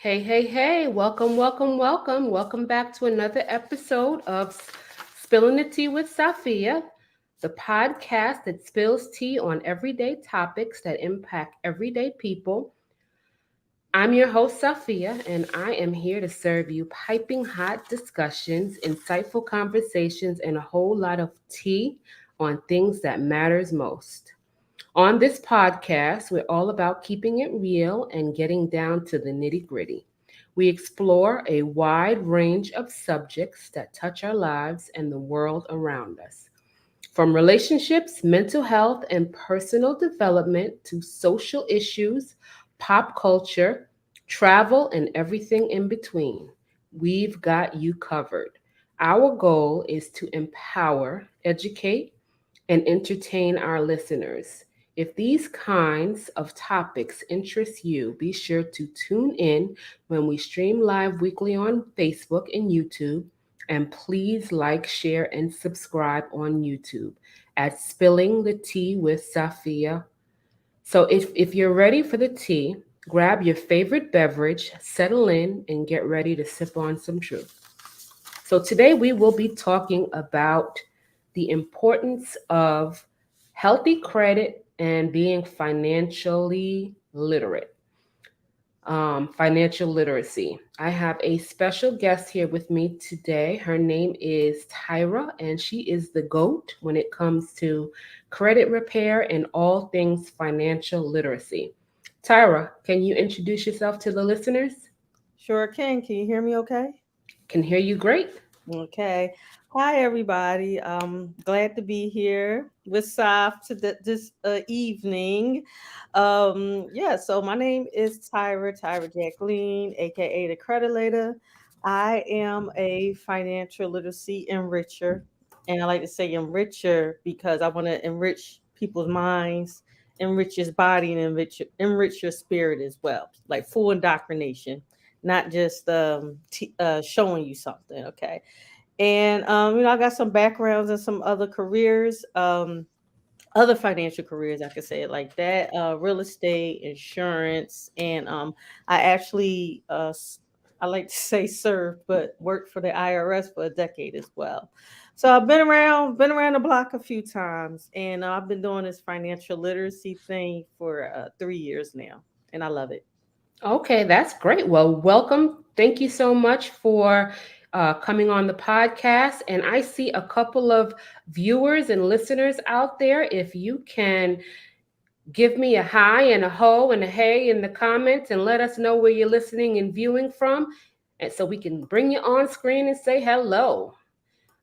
Hey, hey, hey, welcome, welcome, welcome. Welcome back to another episode of Spilling the Tea with Safia, the podcast that spills tea on everyday topics that impact everyday people. I'm your host, Safia, and I am here to serve you piping hot discussions, insightful conversations, and a whole lot of tea on things that matters most. On this podcast, we're all about keeping it real and getting down to the nitty gritty. We explore a wide range of subjects that touch our lives and the world around us. From relationships, mental health, and personal development to social issues, pop culture, travel, and everything in between, we've got you covered. Our goal is to empower, educate, and entertain our listeners. If these kinds of topics interest you, be sure to tune in when we stream live weekly on Facebook and YouTube. And please like, share, and subscribe on YouTube at Spilling the Tea with Safia. So if you're ready for the tea, grab your favorite beverage, settle in, and get ready to sip on some truth. So today we will be talking about the importance of healthy credit and being financially literate. Financial literacy. I have a special guest here with me today. Her name is Tyra, and she is the GOAT when it comes to credit repair and all things financial literacy. Tyra, can you introduce yourself to the listeners? Sure can. Can you hear me okay? Can hear you great. Okay. Hi, everybody. Glad to be here with Saf this evening. So my name is Tyra Jacklene, aka the Credit Lady. I am a financial literacy enricher, and I like to say enricher because I want to enrich people's minds, enrich his body, and enrich your spirit as well, like full indoctrination, not just showing you something. Okay. And I got some backgrounds in some other careers, other financial careers, I could say it like that. Real estate, insurance, and I actually I like to say served, but worked for the IRS for a decade as well. So I've been around the block a few times, and I've been doing this financial literacy thing for 3 years now, and I love it. Okay, that's great. Well, welcome. Thank you so much for coming on the podcast. And I see a couple of viewers and listeners out there. If you can give me a hi and a ho and a hey in the comments and let us know where you're listening and viewing from, and so we can bring you on screen and say hello.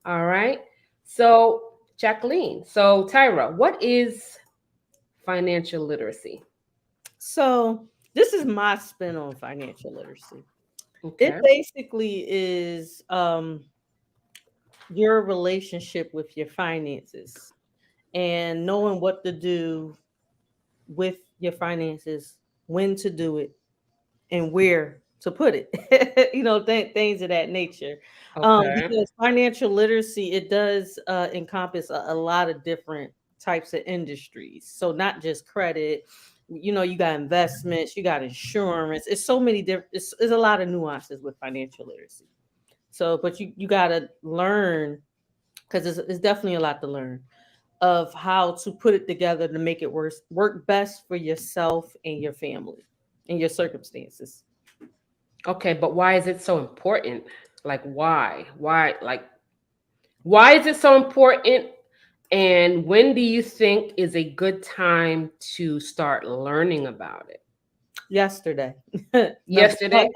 All right. So, Jacqueline, so Tyra, what is financial literacy? So this is my spin on financial literacy. It Okay. basically is your relationship with your finances and knowing what to do with your finances, when to do it, and where to put it. Things of that nature. Okay. Because financial literacy, it does encompass a lot of different types of industries. So not just credit. You got investments, you got insurance. It's so many different. It's a lot of nuances with financial literacy. So, but you got to learn because it's definitely a lot to learn of how to put it together to make it work best for yourself and your family and your circumstances. Okay, but why is it so important? Like why? Why is it so important? And when do you think is a good time to start learning about it? Yesterday. No, but, Yesterday?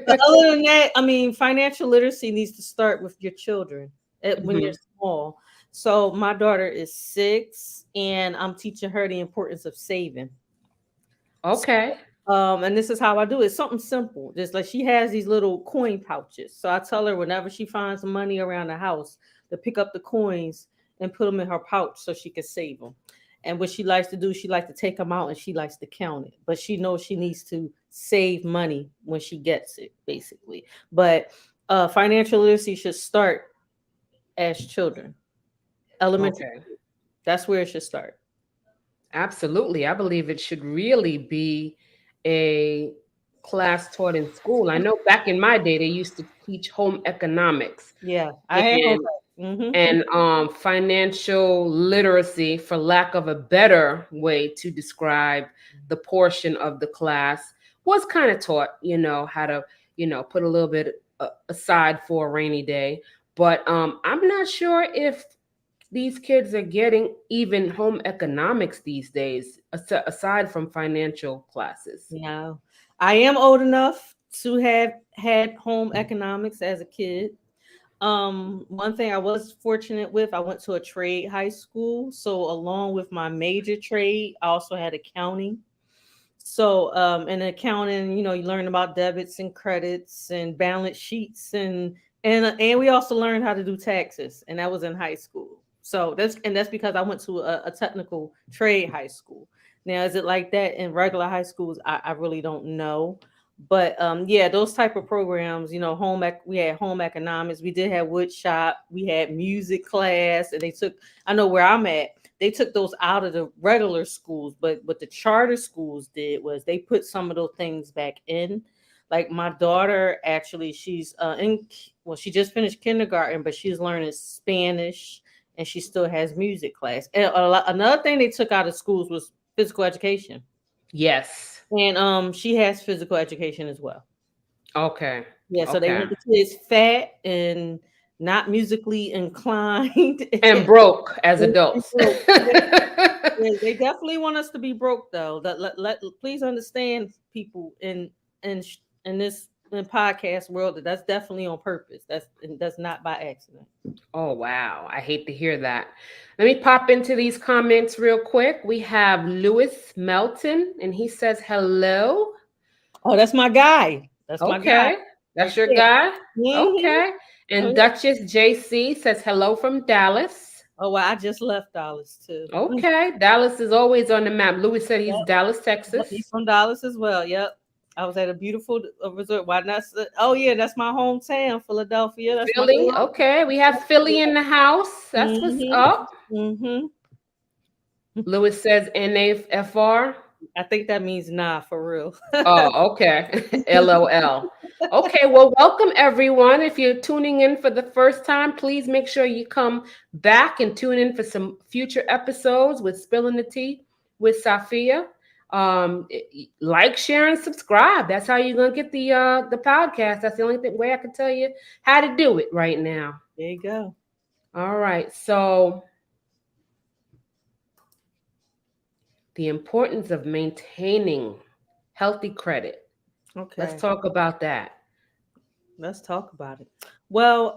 but other than that, I mean, financial literacy needs to start with your children when you're Mhm. small. So my daughter is 6, and I'm teaching her the importance of saving. So, Okay. and this is how I do it. Something simple. Just like she has these little coin pouches. So I tell her whenever she finds money around the house to pick up the coins and put them in her pouch so she can save them. And what she likes to do, she likes to take them out and she likes to count it. But she knows she needs to save money when she gets it, basically. But financial literacy should start as children, elementary. Okay. That's where it should start. Absolutely. I believe it should really be a class taught in school. I know back in my day they used to teach home economics Yeah, I had home and ec. Mhm. financial literacy, for lack of a better way to describe the portion of the class, was kind of taught, how to, put a little bit aside for a rainy day. But I'm not sure if these kids are getting even home economics these days, aside from financial classes. No. I am old enough to have had home economics as a kid. One thing I was fortunate with, I went to a trade high school. So along with my major trade, I also had accounting. So, in accounting, you learn about debits and credits and balance sheets, and we also learned how to do taxes, and that was in high school. So that's because I went to a technical trade high school. Now, is it like that in regular high schools? I really don't know, but yeah, those type of programs, we had home economics, we did have wood shop, we had music class, and they took. I know where I'm at, they took those out of the regular schools, but what the charter schools did was they put some of those things back in. Like my daughter, actually, she's she just finished kindergarten, but she's learning Spanish, and she still has music class. And another thing they took out of schools was physical education, Yes. and she has physical education as well. Okay. Yeah, so they Okay. want the kids fat and not musically inclined. And broke as And adults. broke. Yeah, they definitely want us to be broke though. Please understand, people in this podcast world, that's definitely on purpose. That's not by accident. Oh, wow. I hate to hear that. Let me pop into these comments real quick. We have Lewis Melton, and he says hello. Oh, that's my guy. That's my guy Okay. right That's your there. guy? Hmm. Okay. Oh And yeah. Duchess JC says hello from Dallas. Oh well, I just left Dallas too. Okay. Dallas is always on the map. Louis said he's Yep. Dallas, Yep, he's Texas. from Dallas as well. Yep. I was at a beautiful resort. Why not? Oh yeah, that's my hometown, Philadelphia. That's my Philly. Okay. We have Philly in the house. That's what's hmm up. hmm Louis says NAFR. I think that means nah for real. Oh, okay. LOL. Okay, well, welcome everyone. If you're tuning in for the first time, please make sure you come back and tune in for some future episodes with Spilling the Tea with Safia. Like, share, and subscribe. That's how you're gonna get the podcast. That's the only way I can tell you how to do it right now. There you go. All right. So the importance of maintaining healthy credit. Let's Okay, talk about that. let's talk about it. Well,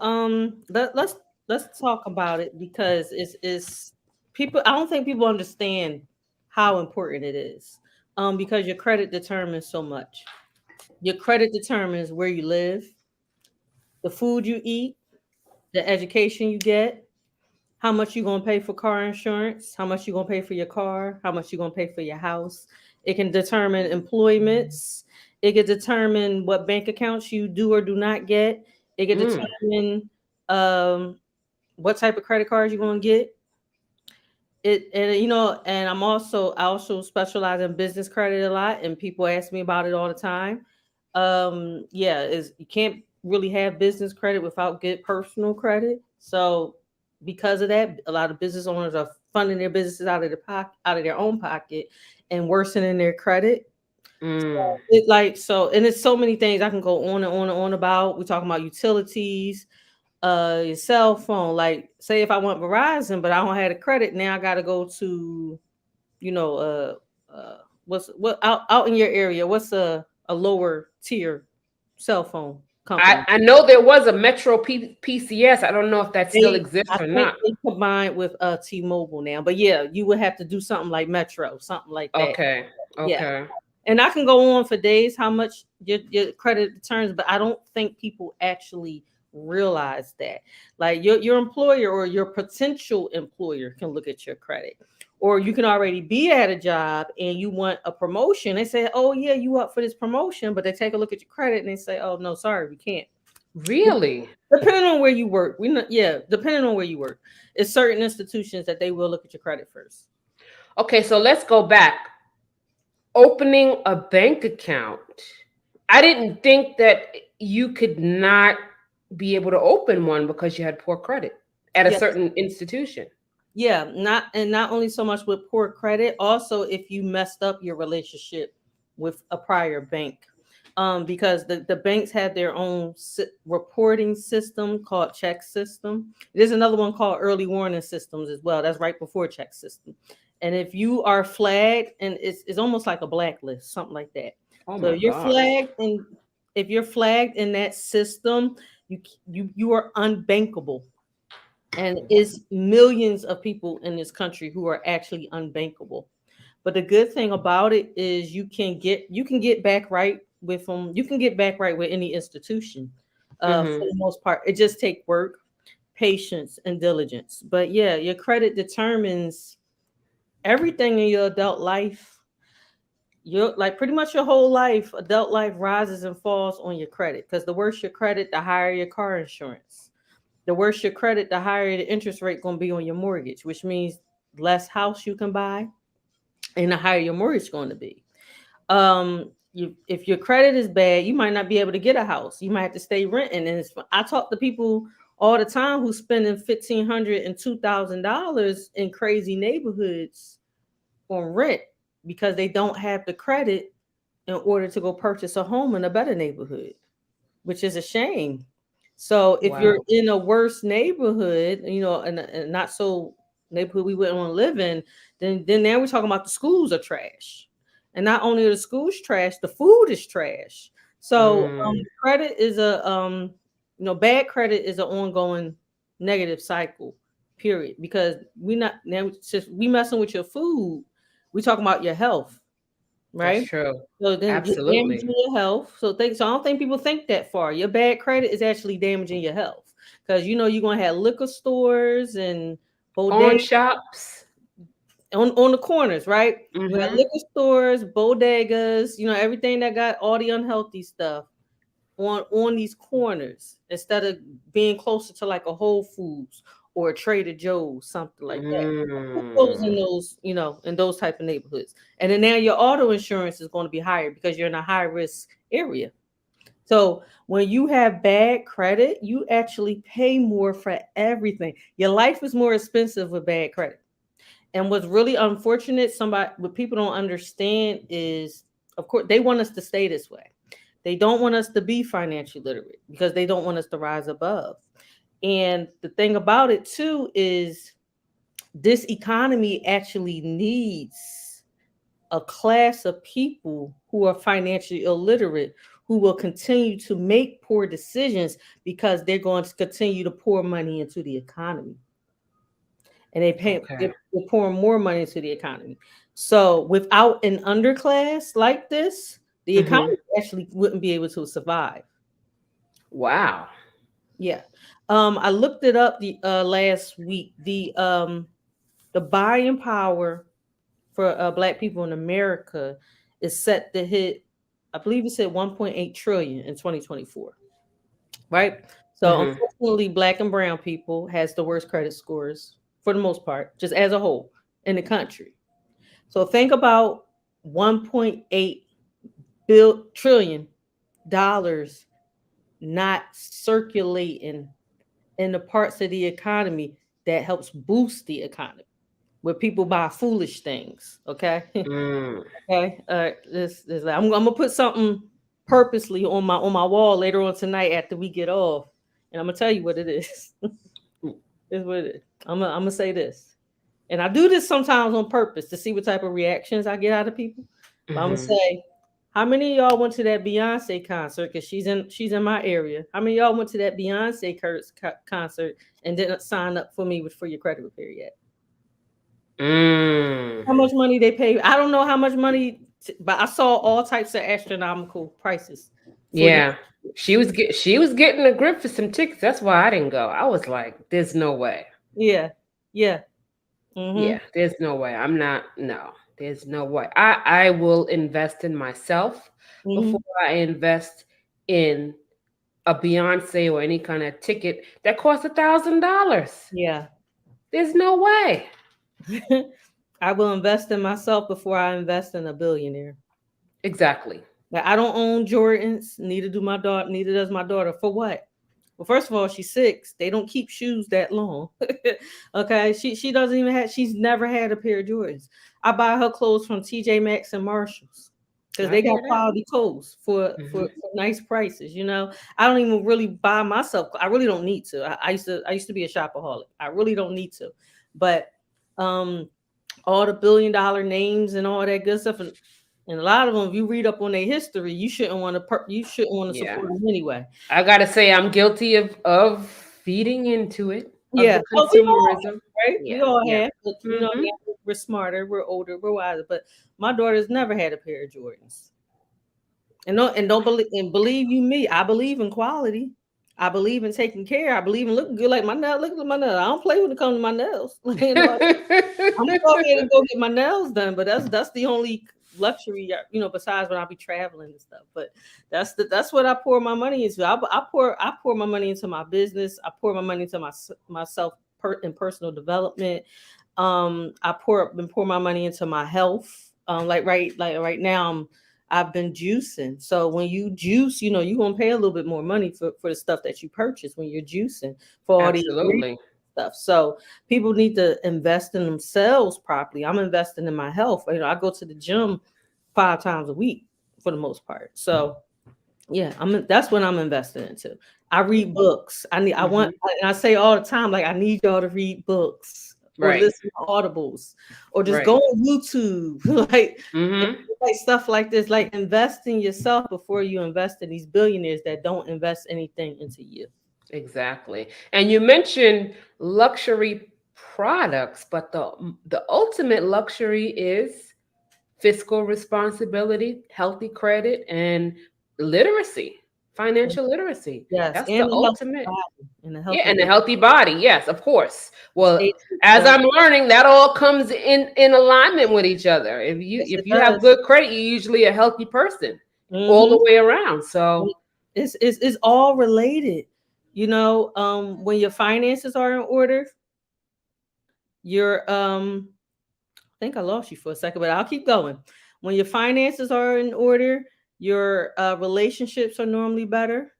let's talk about it because it's people. I don't think people understand how important it is. Because your credit determines so much. Your credit determines where you live, the food you eat, the education you get, how much you're gonna pay for car insurance, how much you're gonna pay for your car, how much you're gonna pay for your house. It can determine employments. It can determine what bank accounts you do or do not get. It can Mm. determine um, what type of credit cards you're gonna get. And I also specialize in business credit a lot, and people ask me about it all the time. Yeah, is you can't really have business credit without good personal credit. So because of that, a lot of business owners are funding their businesses out of their own pocket, and worsening their credit. Mm. And it's so many things I can go on and on and on about. We're talking about utilities, your cell phone. Like, say if I want Verizon, but I don't have the credit, now I got to go to, you know, what out in your area? What's a lower tier cell phone company? I know there was a Metro PCS. I don't know if that still exists I or think not. they combined with T-Mobile now, but yeah, you would have to do something like Metro, something like that. Okay. Yeah. Okay. And I can go on for days how much your credit returns, but I don't think people actually realize that. Like your employer or your potential employer can look at your credit. Or you can already be at a job and you want a promotion. They say, "Oh yeah, you up for this promotion," but they take a look at your credit and they say, "Oh no, sorry, we can't." Really? Depending on where you work, depending on where you work, it's certain institutions that they will look at your credit first. Okay, so let's go back. Opening a bank account. I didn't think that you could not be able to open one because you had poor credit at a Yes. certain institution. Yeah, not only so much with poor credit, also if you messed up your relationship with a prior bank. Because the banks have their own reporting system called check system. There's another one called early warning systems as well. That's right before check system. And if you are flagged, and it's almost like a blacklist, something like that. Oh So my you're gosh. flagged, and if you're flagged in that system, you are unbankable, and it's millions of people in this country who are actually unbankable. But the good thing about it is you can get back right with them. You can get back right with any institution. For Mm-hmm. the most part, it just take work, patience, and diligence. But yeah, your credit determines everything in your adult life. Your like pretty much your whole life, adult life rises and falls on your credit. Because the worse your credit, the higher your car insurance. The worse your credit, the higher the interest rate going to be on your mortgage, which means less house you can buy, and the higher your mortgage going to be. If your credit is bad, you might not be able to get a house. You might have to stay renting. And I talk to people all the time who spending $1,500 and $2,000 in crazy neighborhoods on rent because they don't have the credit in order to go purchase a home in a better neighborhood, which is a shame. So if you're Wow. in a worse neighborhood, and not so neighborhood we wouldn't want to live in, then now we're talking about the schools are trash. And not only are the schools trash, the food is trash. So Mm, credit is bad credit is an ongoing negative cycle, period. Because we not now it's just we messing with your food, we talking about your health, that's right? true. So then you're Absolutely. damaging your health. So I don't think people think that far. Your bad credit is actually damaging your health because you're gonna have liquor stores and Pawn bodegas shops. on the corners, right? You have Mm-hmm. liquor stores, bodegas, everything that got all the unhealthy stuff on these corners instead of being closer to like a Whole Foods or a Trader Joe's, something like that. Who goes in Mm. those type of neighborhoods? And then now your auto insurance is going to be higher because you're in a high risk area. So when you have bad credit, you actually pay more for everything. Your life is more expensive with bad credit. And what's really unfortunate, what people don't understand is, of course, they want us to stay this way. They don't want us to be financially literate because they don't want us to rise above. And the thing about it too is this economy actually needs a class of people who are financially illiterate who will continue to make poor decisions because they're going to continue to pour money into the economy, and Okay. they're pouring more money into the economy. So without an underclass like this, the Mm-hmm. economy actually wouldn't be able to survive. Wow. Yeah. I looked it up the last week. The buying power for black people in America is set to hit, I believe it said 1.8 trillion in 2024. Right? So Mm-hmm. unfortunately, black and brown people has the worst credit scores for the most part, just as a whole in the country. So think about 1.8 trillion dollars not circulating in the parts of the economy that helps boost the economy, where people buy foolish things. Okay. Mm. Okay. This I'm gonna put something purposely on my wall later on tonight after we get off, and I'm gonna tell you what it is. It's what it is. I'm gonna say this, and I do this sometimes on purpose to see what type of reactions I get out of people. But I'm gonna Mm-hmm. say, how many of y'all went to that Beyonce concert? Because she's in my area. How many of y'all went to that Beyonce concert and didn't sign up for me for your credit repair yet? Mm. How much money they pay? I don't know how much money, but I saw all types of astronomical prices for the. Yeah. She was getting a grip for some tickets. That's why I didn't go. I was like, there's no way. Yeah, yeah. Mm-hmm. Yeah, there's no way. I'm not no. There's no way. I will invest in myself before Mm-hmm. I invest in a Beyonce or any kind of ticket that costs $1,000. Yeah. There's no way. I will invest in myself before I invest in a billionaire. Exactly. Like, I don't own Jordans, neither do my daughter, neither does my daughter. For what? Well, first of all, she's 6. They don't keep shoes that long. Okay. She doesn't even have, she's never had a pair of Jordans. I buy her clothes from TJ Maxx and Marshalls because I they got hear that. quality clothes Hmm. for nice prices. I don't even really buy myself. I really don't need to. I used to be a shopaholic. I really don't need to. But um all the billion-dollar names and all that good stuff, and a lot of them, if you read up on their history, you shouldn't want to Yeah. support them anyway. I gotta say I'm guilty of feeding into it, of Yeah. the Oh, we all consumerism. have, right? Yeah, We all yeah. have, but Hmm. now we're smarter, we're older, we're wiser. But my daughter's never had a pair of Jordans. And don't believe, and believe you me, I believe in quality. I believe in taking care. I believe in looking good. Like my nail, look at my nails. I don't play when it comes to my nails. I'm gonna go ahead and go get my nails done, but that's the only luxury, besides when I be traveling and stuff. But that's what I pour my money into. I pour my money into my business. I pour my money into myself in personal development. I pour my money into my health. Like right now, I've been juicing. So when you juice, you're gonna pay a little bit more money for the stuff that you purchase when you're juicing for all the ingredients Absolutely. stuff. So people need to invest in themselves properly. I'm investing in my health. I go to the gym 5 times a week for the most part. So yeah, that's what I'm investing into. I read books. Hmm. And I say all the time, like, I need y'all to read books or Right, listen to audibles or just right. go on YouTube. Like Hmm. like stuff like this, like invest in yourself before you invest in these billionaires that don't invest anything into you. Exactly. And you mentioned luxury products, but the ultimate luxury is fiscal responsibility, healthy credit, and literacy, financial literacy. Yes, That's and the a healthy ultimate. body and a Yeah, healthy and a body. healthy body. Yes, of course. Well, as Well, I'm learning, that all comes in alignment with each other. If you yes, it if you have does. good credit, you're usually a healthy person all the Hmm. way around. So It's all related. When your finances are in order, your I think I lost you for a second, but I'll keep going. When your finances are in order, your relationships are normally better.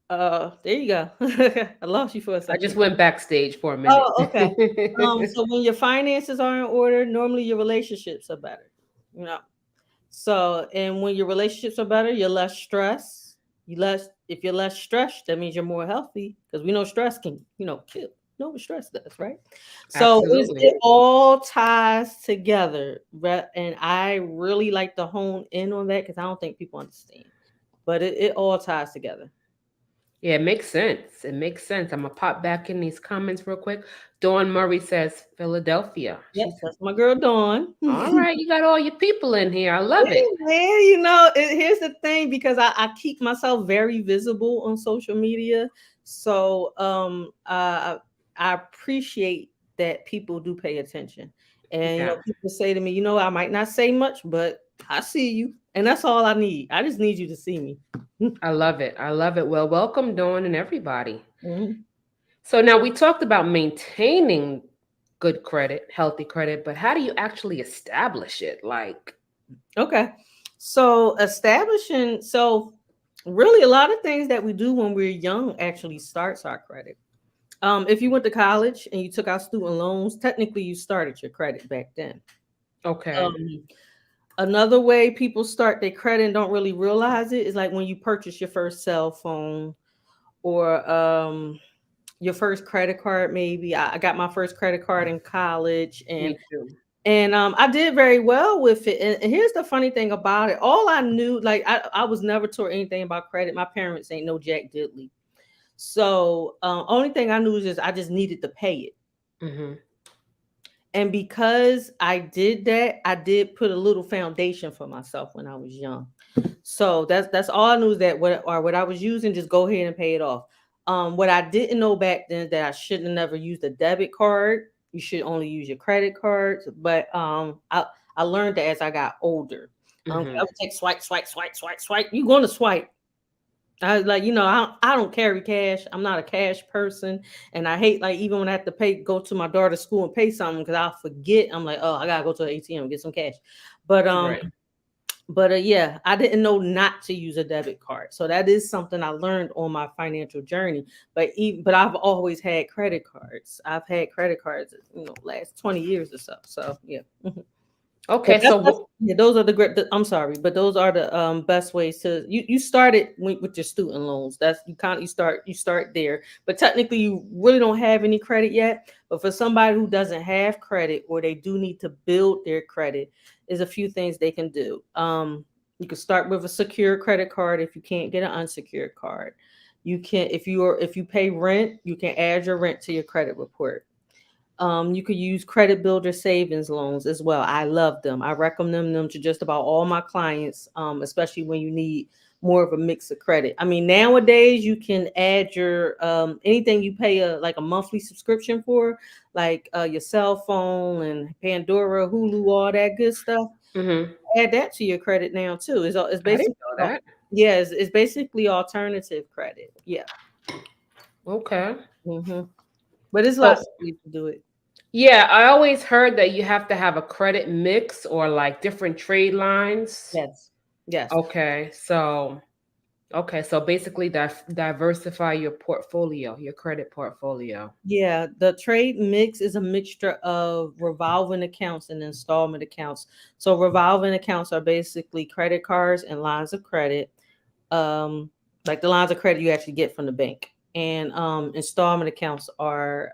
There you go. I lost you for a I just second. went backstage for a minute. Oh, okay. So when your finances are in order, normally your relationships are better. You know. So, and when your relationships are better, you're less stressed. If you're less stressed, that means you're more healthy because we know stress can, kill. You know what stress does, right? So Absolutely. it all ties together. And I really like to hone in on that because I don't think people understand. But it all ties together. Yeah, it makes sense. It makes sense. I'm gonna pop back in these comments real quick. Dawn Murray says Philadelphia. Yep, She's that's my girl Dawn. all right. You got all your people in here. I love Yeah, it. man, here's the thing because I keep myself very visible on social media. So I appreciate that people do pay attention. And Yeah, people say to me, I might not say much, but I see you. And that's all I need. I just need you to see me. I love it. I love it. Well, welcome, Dawn, and everybody. Mhm. So now we talked about maintaining good credit, healthy credit, but how do you actually establish it? Like, Okay. So really a lot of things that we do when we're young actually starts our credit. If you went to college and you took out student loans, technically you started your credit back then. okay, Um, Another way people start their credit and don't really realize it is like when you purchase your first cell phone or your first credit card. Maybe I got my first credit card in college, and me too. I did very well with it. And here's the funny thing about it: all I knew, like I was never taught anything about credit. My parents ain't no Jack Diddley, so only thing I knew is just I just needed to pay it. Hmm. And because I did that, I did put a little foundation for myself when I was young. So that's all I knew is that what I was using, just go ahead and pay it off. What I didn't know back then is that I shouldn't have never used a debit card. You should only use your credit cards. But I learned that as I got older. I Hmm. would take swipe, swipe, swipe, swipe, swipe. You're going to swipe. I was like, I don't carry cash. I'm not a cash person, and I hate like even when I have to go to my daughter's school and pay something because I'll forget. I'm like, oh, I gotta go to the ATM and get some cash. But Right. But yeah, I didn't know not to use a debit card. So that is something I learned on my financial journey. But I've always had credit cards. I've had credit cards, last 20 years or so. So yeah. Mhm. But Okay, that's yeah, those are the great. I'm sorry, but those are the best ways to you started with your student loans. That's you start there. But technically, you really don't have any credit yet. But for somebody who doesn't have credit or they do need to build their credit, is a few things they can do. You can start with a secure credit card if you can't get an unsecured card. You can if you pay rent, you can add your rent to your credit report. You could use credit builder savings loans as well. I love them. I recommend them to just about all my clients, especially when you need more of a mix of credit. I mean, nowadays you can add your anything you pay like a monthly subscription for, like your cell phone and Pandora, Hulu, all that good stuff. mm-hmm. Add that to your credit now too. It's I didn't basically know that. yeah, it's basically alternative credit. Yeah. Okay. hmm But it's lots So of ways to do it. yeah, I always heard that you have to have a credit mix or like different trade lines. Yes. Yes. Okay, so basically diversify your portfolio, your credit portfolio. Yeah, the trade mix is a mixture of revolving accounts and installment accounts. So revolving accounts are basically credit cards and lines of credit, um, like the lines of credit you actually get from the bank. And installment accounts are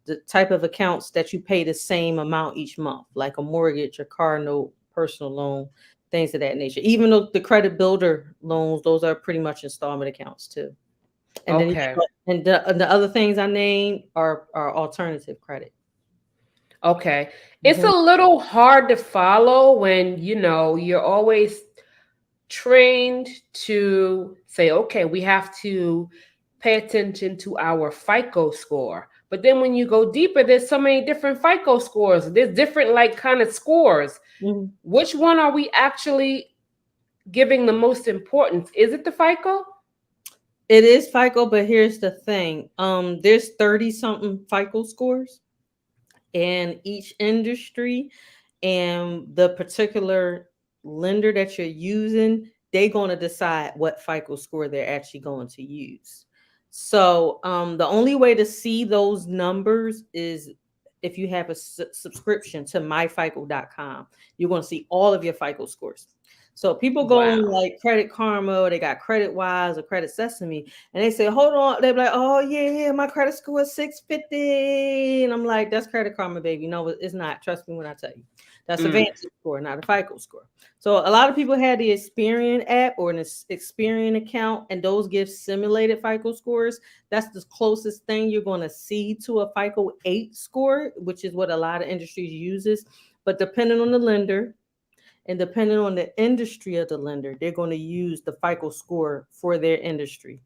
the type of accounts that you pay the same amount each month, like a mortgage, a car note, personal loan, things of that nature. Even though the credit builder loans, those are pretty much installment accounts too. And then Okay. the other things I named are alternative credit. Okay. It's a Mhm, little hard to follow when, you're always trained to say, okay, we have to pay attention to our FICO score. But then when you go deeper, there's so many different FICO scores. There's different like kind of scores. mhm. Which one are we actually giving the most importance? Is it the FICO? It is FICO, but here's the thing. There's 30 something FICO scores in each industry, and the particular lender that you're using, they're going to decide what FICO score they're actually going to use. So the only way to see those numbers is if you have a subscription to myfico.com. You're going to see all of your FICO scores. So people go on Wow. like Credit Karma, or they got Credit Wise or Credit Sesame, and they say, "Hold on," they're like, "Oh yeah, yeah, my credit score is 650," and I'm like, "That's Credit Karma, baby. No, it's not. Trust me when I tell you, that's a Mm, Vantage score, not a FICO score." So a lot of people had the Experian app or an Experian account, and those give simulated FICO scores. That's the closest thing you're going to see to a FICO 8 score, which is what a lot of industries uses. But depending on the lender, and depending on the industry of the lender, they're going to use the FICO score for their industry.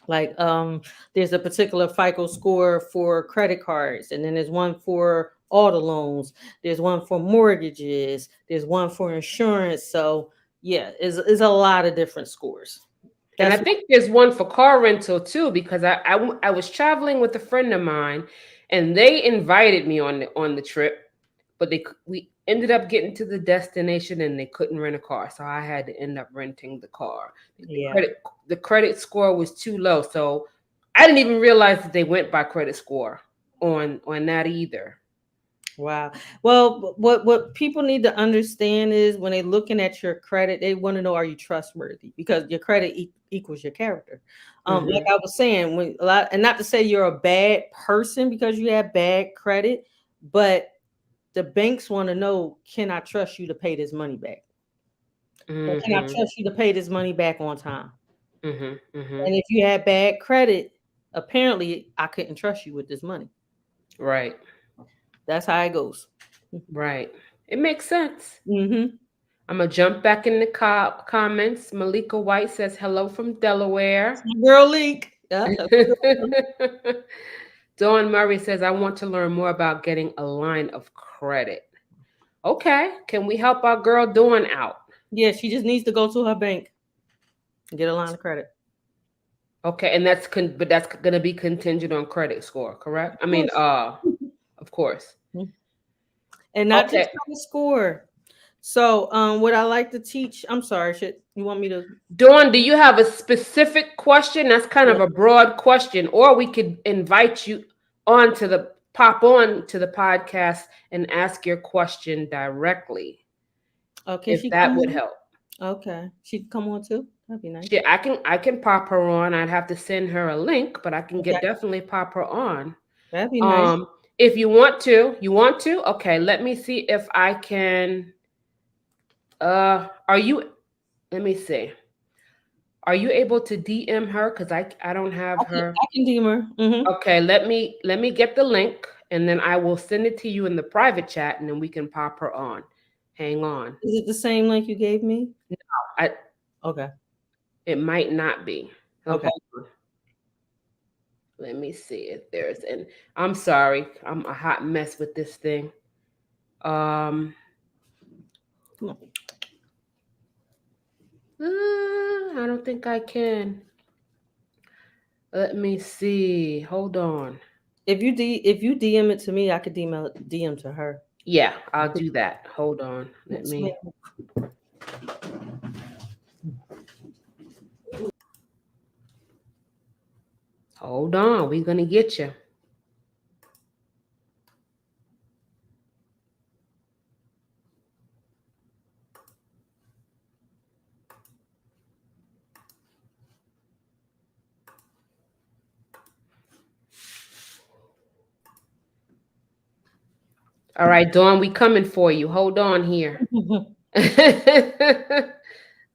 Like there's a particular FICO score for credit cards, and then there's one for auto loans, there's one for mortgages, there's one for insurance. So yeah, is a lot of different scores. And I That's think there's one for car rental too, because I was traveling with a friend of mine, and they invited me on the trip, but we ended up getting to the destination and they couldn't rent a car, so I had to end up renting the car. The yeah. credit the credit score was too low, so I didn't even realize that they went by credit score on that either. Wow. Well, what people need to understand is when they're looking at your credit, they want to know, are you trustworthy? Because your credit equals your character. Like Hmm. I was saying, when a lot, and not to say you're a bad person because you have bad credit, but the banks want to know, can I trust you to pay this money back? Or can I Hmm. trust you to pay this money back on time? Hmm. Hmm. And if you had bad credit, apparently I couldn't trust you with this money. Right. That's how it goes. Right. It makes sense. hmm I'm gonna jump back in the comments. Malika White says hello from Delaware. Girl leak. Yeah, that's a good one. Dawn Murray says, I want to learn more about getting a line of credit. Okay, can we help our girl Dawn out? Yeah, she just needs to go to her bank and get a line of credit. Okay, and but that's gonna be contingent on credit score, correct? I Of mean, course. of course. And not Okay. just credit score. So, what I like to teach, I'm sorry, should you want me to? Dawn, do you have a specific question? That's kind Yeah. of a broad question, or we could invite you on to the pop on to the podcast and ask your question directly, Oh, can if she that come would on? help. Okay, she'd come on too. That'd be nice. I can pop her on. I'd have to send her a link, but I can Okay, get definitely pop her on. that'd be nice. Um, if you want to, you want to? Okay, let me see if I can. Are you? Let me see. Are you able to DM her? Cause I don't have her. I can deem her. Okay, let me get the link and then I will send it to you in the private chat and then we can pop her on. Hang on. Is it the same link you gave me? I Okay. it might not be. Oh, Okay. hold on. Let me see if there's an I'm sorry. I'm a hot mess with this thing. Um Come on. I don't think I can. Let me see. Hold on. If you DM it to me, I could DM to her. Yeah, I'll do that. Hold on. Let Yes, me ma'am. hold on. We're gonna get you. All right, Dawn, we coming for you. Hold on here.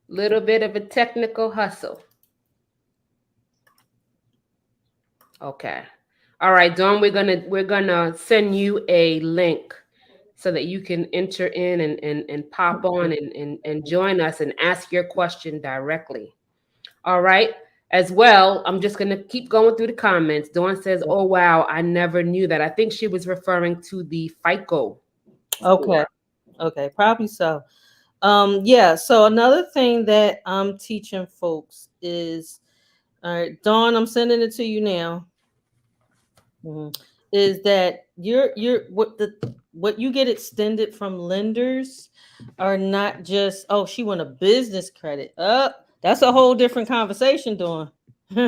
Little bit of a technical hustle. Okay. All right, Dawn, we're gonna send you a link so that you can enter in and pop on and join us and ask your question directly. All right. As well, I'm just gonna keep going through the comments. Dawn says, "Oh wow, I never knew that." I think she was referring to the FICO Okay. score. Okay. Probably so. Yeah. So another thing that I'm teaching folks is, all right, Dawn, I'm sending it to you now. Mhm. Is that you're what you get extended from lenders are not just, oh, she want a business credit up, that's a whole different conversation, Dawn. So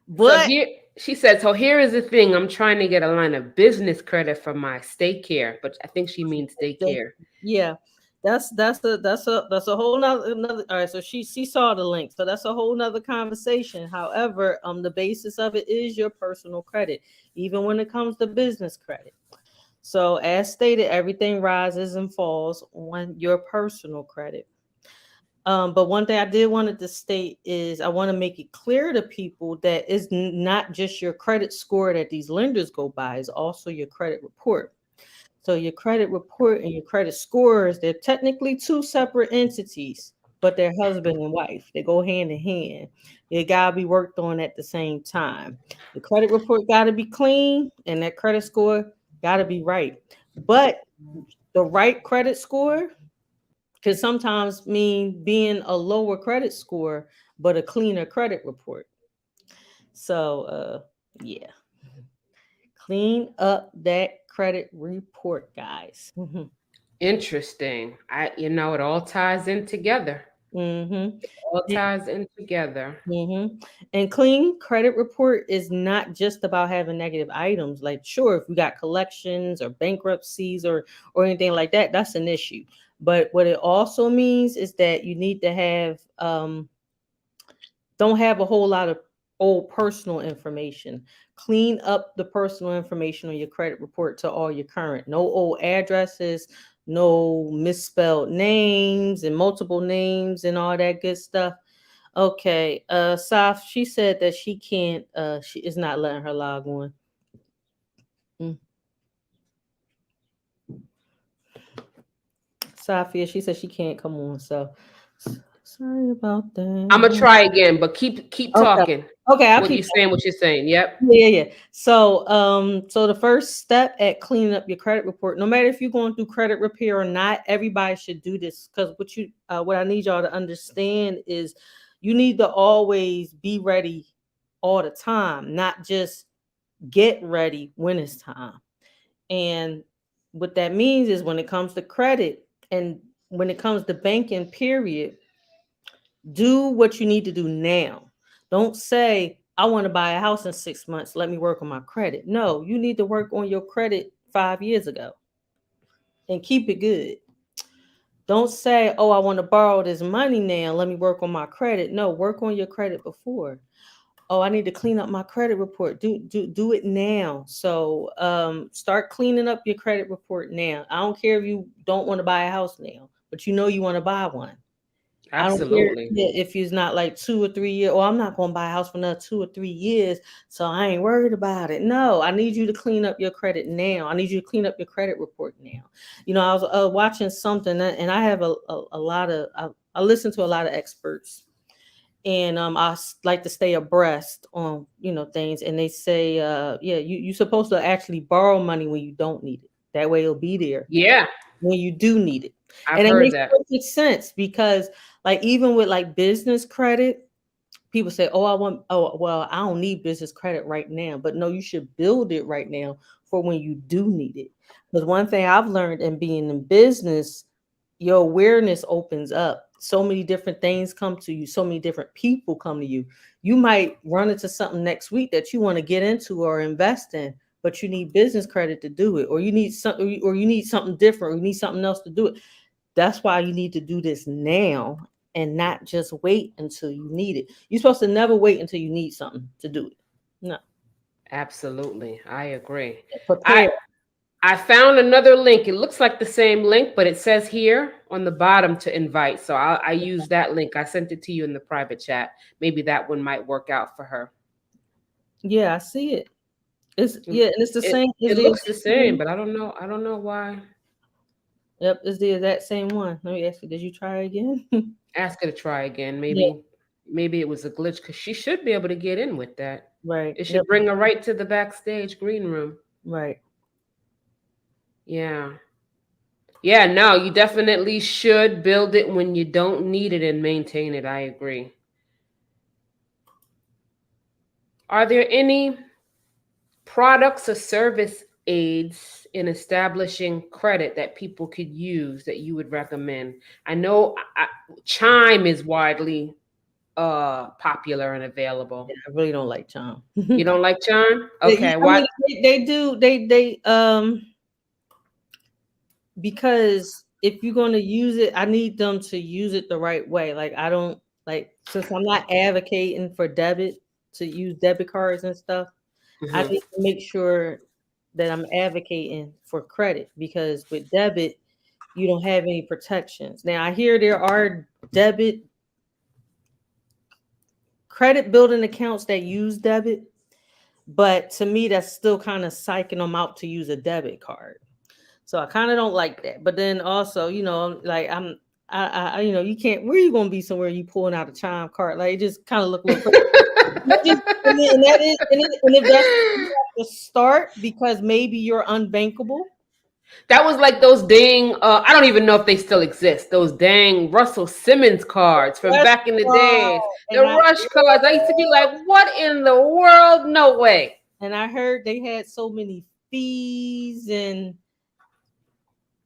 But here she said, so here is the thing. I'm trying to get a line of business credit for my stay care, but I think she means daycare. yeah, that's a whole nother. All right, so she saw the link, so that's a whole nother conversation. However, the basis of it is your personal credit, even when it comes to business credit. So as stated, everything rises and falls on your personal credit. But one thing I did wanted to state is I want to make it clear to people that it's not just your credit score that these lenders go by, it's also your credit report. So your credit report and your credit scores, they're technically two separate entities, but they're husband and wife. They go hand in hand. They gotta be worked on at the same time. The credit report gotta be clean and that credit score gotta be right. But the right credit score can sometimes mean being a lower credit score, but a cleaner credit report. So yeah, clean up that credit report, guys. Interesting. It all ties in together. Mm-hmm. All ties in together. Mm-hmm. And clean credit report is not just about having negative items. Like, sure, if you got collections or bankruptcies or anything like that, that's an issue. But what it also means is that you need to have don't have a whole lot of old personal information. Clean up the personal information on your credit report to all your current. No old addresses, no misspelled names and multiple names and all that good stuff. Okay, Saf, she said that she can't she is not letting her log on. Mm. Safia, she said she can't come on, so sorry about I'm gonna that. try again, but keep Okay. talking. Okay, I'll What keep you saying? What you're saying? Yep. yeah. So, so the first step at cleaning up your credit report, no matter if you're going through credit repair or not, everybody should do this because what I need y'all to understand is you need to always be ready all the time, not just get ready when it's time. And what that means is when it comes to credit, And when it comes to banking, period, do what you need to do now. Don't say, I want to buy a house in 6 months. Let me work on my credit. No, you need to work on your credit 5 years ago and keep it good. Don't say, oh, I want to borrow this money now. Let me work on my credit. No, work on your credit before. Oh, I need to clean up my credit report. Do it now. So start cleaning up your credit report now. I don't care if you don't want to buy a house now, but you know you want to buy one. I don't care, Absolutely. yeah, if it's not like 2 or 3 years. Oh, I'm not going to buy a house for another 2 or 3 years, so I ain't worried about it. No, I need you to clean up your credit now. I need you to clean up your credit report now. I was watching something, and I have a lot of I listen to a lot of experts, and like to stay abreast on things. And they say, yeah, you're supposed to actually borrow money when you don't need it. That way, it'll be there Yeah, when you do need it. I've And it heard makes that. perfect sense because, like, even with like business credit, people say, oh, well, I don't need business credit right now. But no, you should build it right now for when you do need it. Because one thing I've learned in being in business, your awareness opens up. So many different things come to you, so many different people come to you. You might run into something next week that you want to get into or invest in, but you need business credit to do it, or you need something, or you need something different, or you need something else to do it. That's why you need to do this now and not just wait until you need it. You're supposed to never wait until you need something to do it. No, Absolutely. I agree. I prepare. I found another link. It looks like the same link, but it says here on the bottom to invite. So I use that link. I sent it to you in the private chat. Maybe that one might work out for her. Yeah, I see it. It's It yeah, and it's the it, same. Is it the looks the exact same, same? but I don't know. I don't know why. Yep, it's the exact same one. Let me ask you, did you try again? Ask her to try again. Yeah, Maybe it was a glitch because she should be able to get in with that. right. It Yep, should bring her right to the backstage green room. right. Yeah. Yeah, no, you definitely should build it when you don't need it and maintain it. I agree. Are there any products or service aids in establishing credit that people could use that you would recommend? I know Chime is widely popular and available. I really don't like charm. You don't like Chime? Yeah, Okay, I what? mean, they do. They because if you're going to use it, I need them to use it the right way. Like, I don't like, since I'm not advocating for debit, to use debit cards and stuff. I Mhm. need to make sure that I'm advocating for credit, because with debit, you don't have any protections. Now, I hear there are debit credit building accounts that use debit, but to me, that's still kind of psyching them out to use a debit card. So I kind of don't like that. But then also, like, you can't. Where you gonna be somewhere you pulling out a chime card? Like, it just kind of look a little crazy. And that is, and if that's where you have to start, because maybe you're unbankable. That was like those dang, I don't even know if they still exist. Those dang Russell Simmons cards from That's back in the days. wow. The Rush cards. I used to be like, what in the world? No way. And I heard they had so many fees, and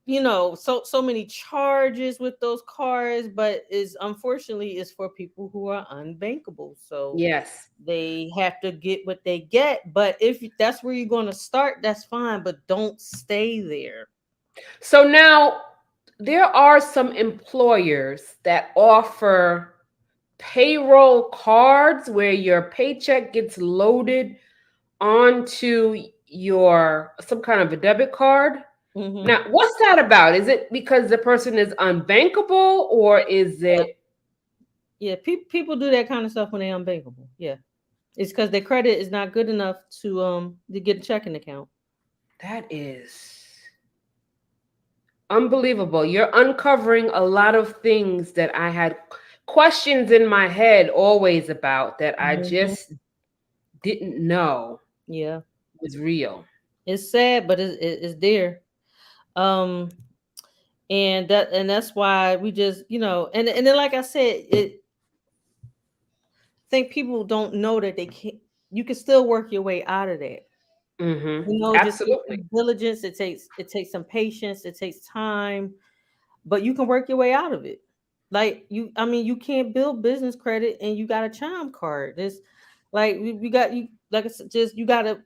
so many charges with those cards, but is unfortunately is for people who are unbankable. So Yes. they have to get what they get. But if that's where you're going to start, that's fine, but don't stay there. So now there are some employers that offer payroll cards where your paycheck gets loaded onto your some kind of a debit card. Hmm. Now, what's that about? Is it because the person is unbankable or is Yeah, it yeah. People do that kind of stuff when they're unbankable. Yeah, it's because their credit is not good enough to get a checking account. that is unbelievable. You're uncovering a lot of things that I had questions in my head always about that I Hmm. just didn't know Yeah, was real. it's sad, but it's there. Um, and that's why we just and then, like I said, think people don't know that they can't. You can still work your way out of that. Hmm. It just takes Absolutely. some diligence. It takes some patience. It takes time. but you can work your way out of it. Like I mean, you can't build business credit and you got a chime card. This, like, we got you. Like I said, just you gotta,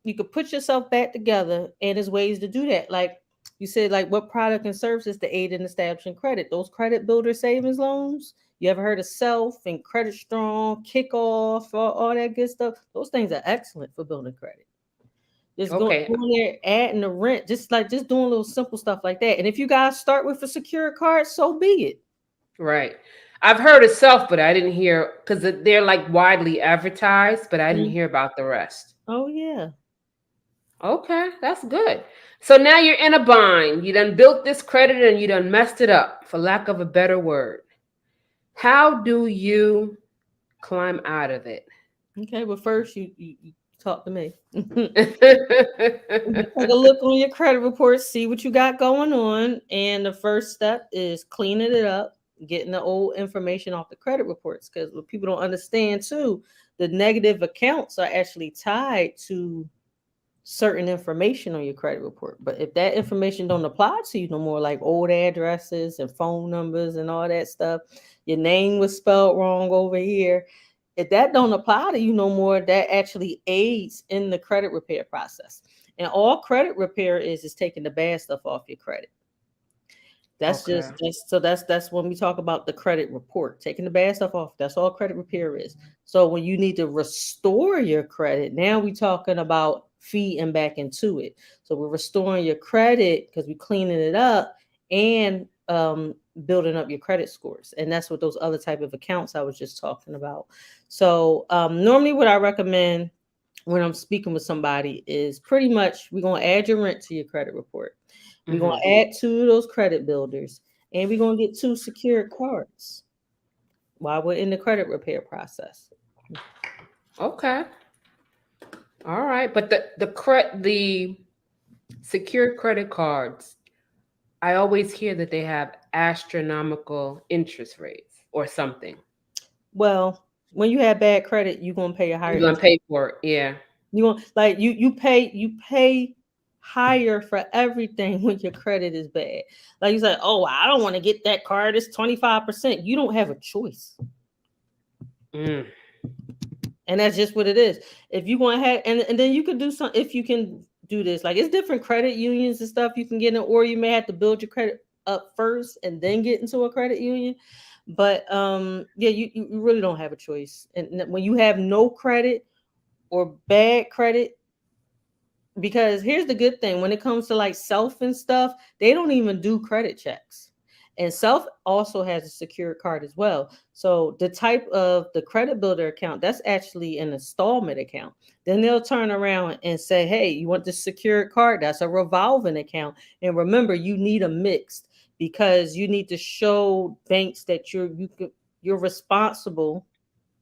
you could put yourself back together, and there's ways to do that. Like you said, like what product and services to aid in establishing credit? Those credit builder savings loans. You ever heard of Self and Credit Strong, Kickoff, all that good stuff? Those things are excellent for building credit. Just Okay. going there, adding the rent, just doing little simple stuff like that. And if you guys start with a secure card, so be it. Right. I've heard of Self, but I didn't hear because they're like widely advertised, but I didn't Mm. hear about the rest. Oh yeah. Okay, that's good. So now you're in a bind. You done built this credit and you done messed it up, for lack of a better word. How do you climb out of it? Okay, but first you talk to me. Take a look on your credit report, see what you got going on, and the first step is cleaning it up, getting the old information off the credit reports. Because what people don't understand too, the negative accounts are actually tied to certain information on your credit report. But if that information don't apply to you no more, like old addresses and phone numbers and all that stuff, your name was spelled wrong over here. If that don't apply to you no more, that actually aids in the credit repair process. And all credit repair is taking the bad stuff off your credit. That's Okay. just that's when we talk about the credit report, taking the bad stuff off. That's all credit repair is. So when you need to restore your credit, now we're talking about feeding back into it. So we're restoring your credit because we're cleaning it up and building up your credit scores. And that's what those other type of accounts I was just talking about. So normally what I recommend when I'm speaking with somebody is pretty much we're gonna add your rent to your credit report. We're Mm-hmm. gonna add two of those credit builders, and we're gonna get two secured cards while we're in the credit repair process. Okay. All right. But the secured credit cards, I always hear that they have astronomical interest rates or something. Well, when you have bad credit, you're gonna pay a higher You're gonna interest. pay for it. Yeah. You want like you pay higher for everything when your credit is bad. Like you say, oh, I don't want to get that card. It's 25%. You don't have a choice. Mm. And that's just what it is. If you want to have, and then you could do some, if you can do this, like it's different credit unions and stuff you can get in, or you may have to build your credit up first and then get into a credit union. But yeah, you really don't have a choice. And when you have no credit or bad credit, because here's the good thing, when it comes to like Self and stuff, they don't even do credit checks. And Self also has a secure card as well. So the type of the credit builder account, that's actually an installment account. Then they'll turn around and say, hey, you want the secured card? That's a revolving account. And remember, you need a mixed, because you need to show banks that you're responsible.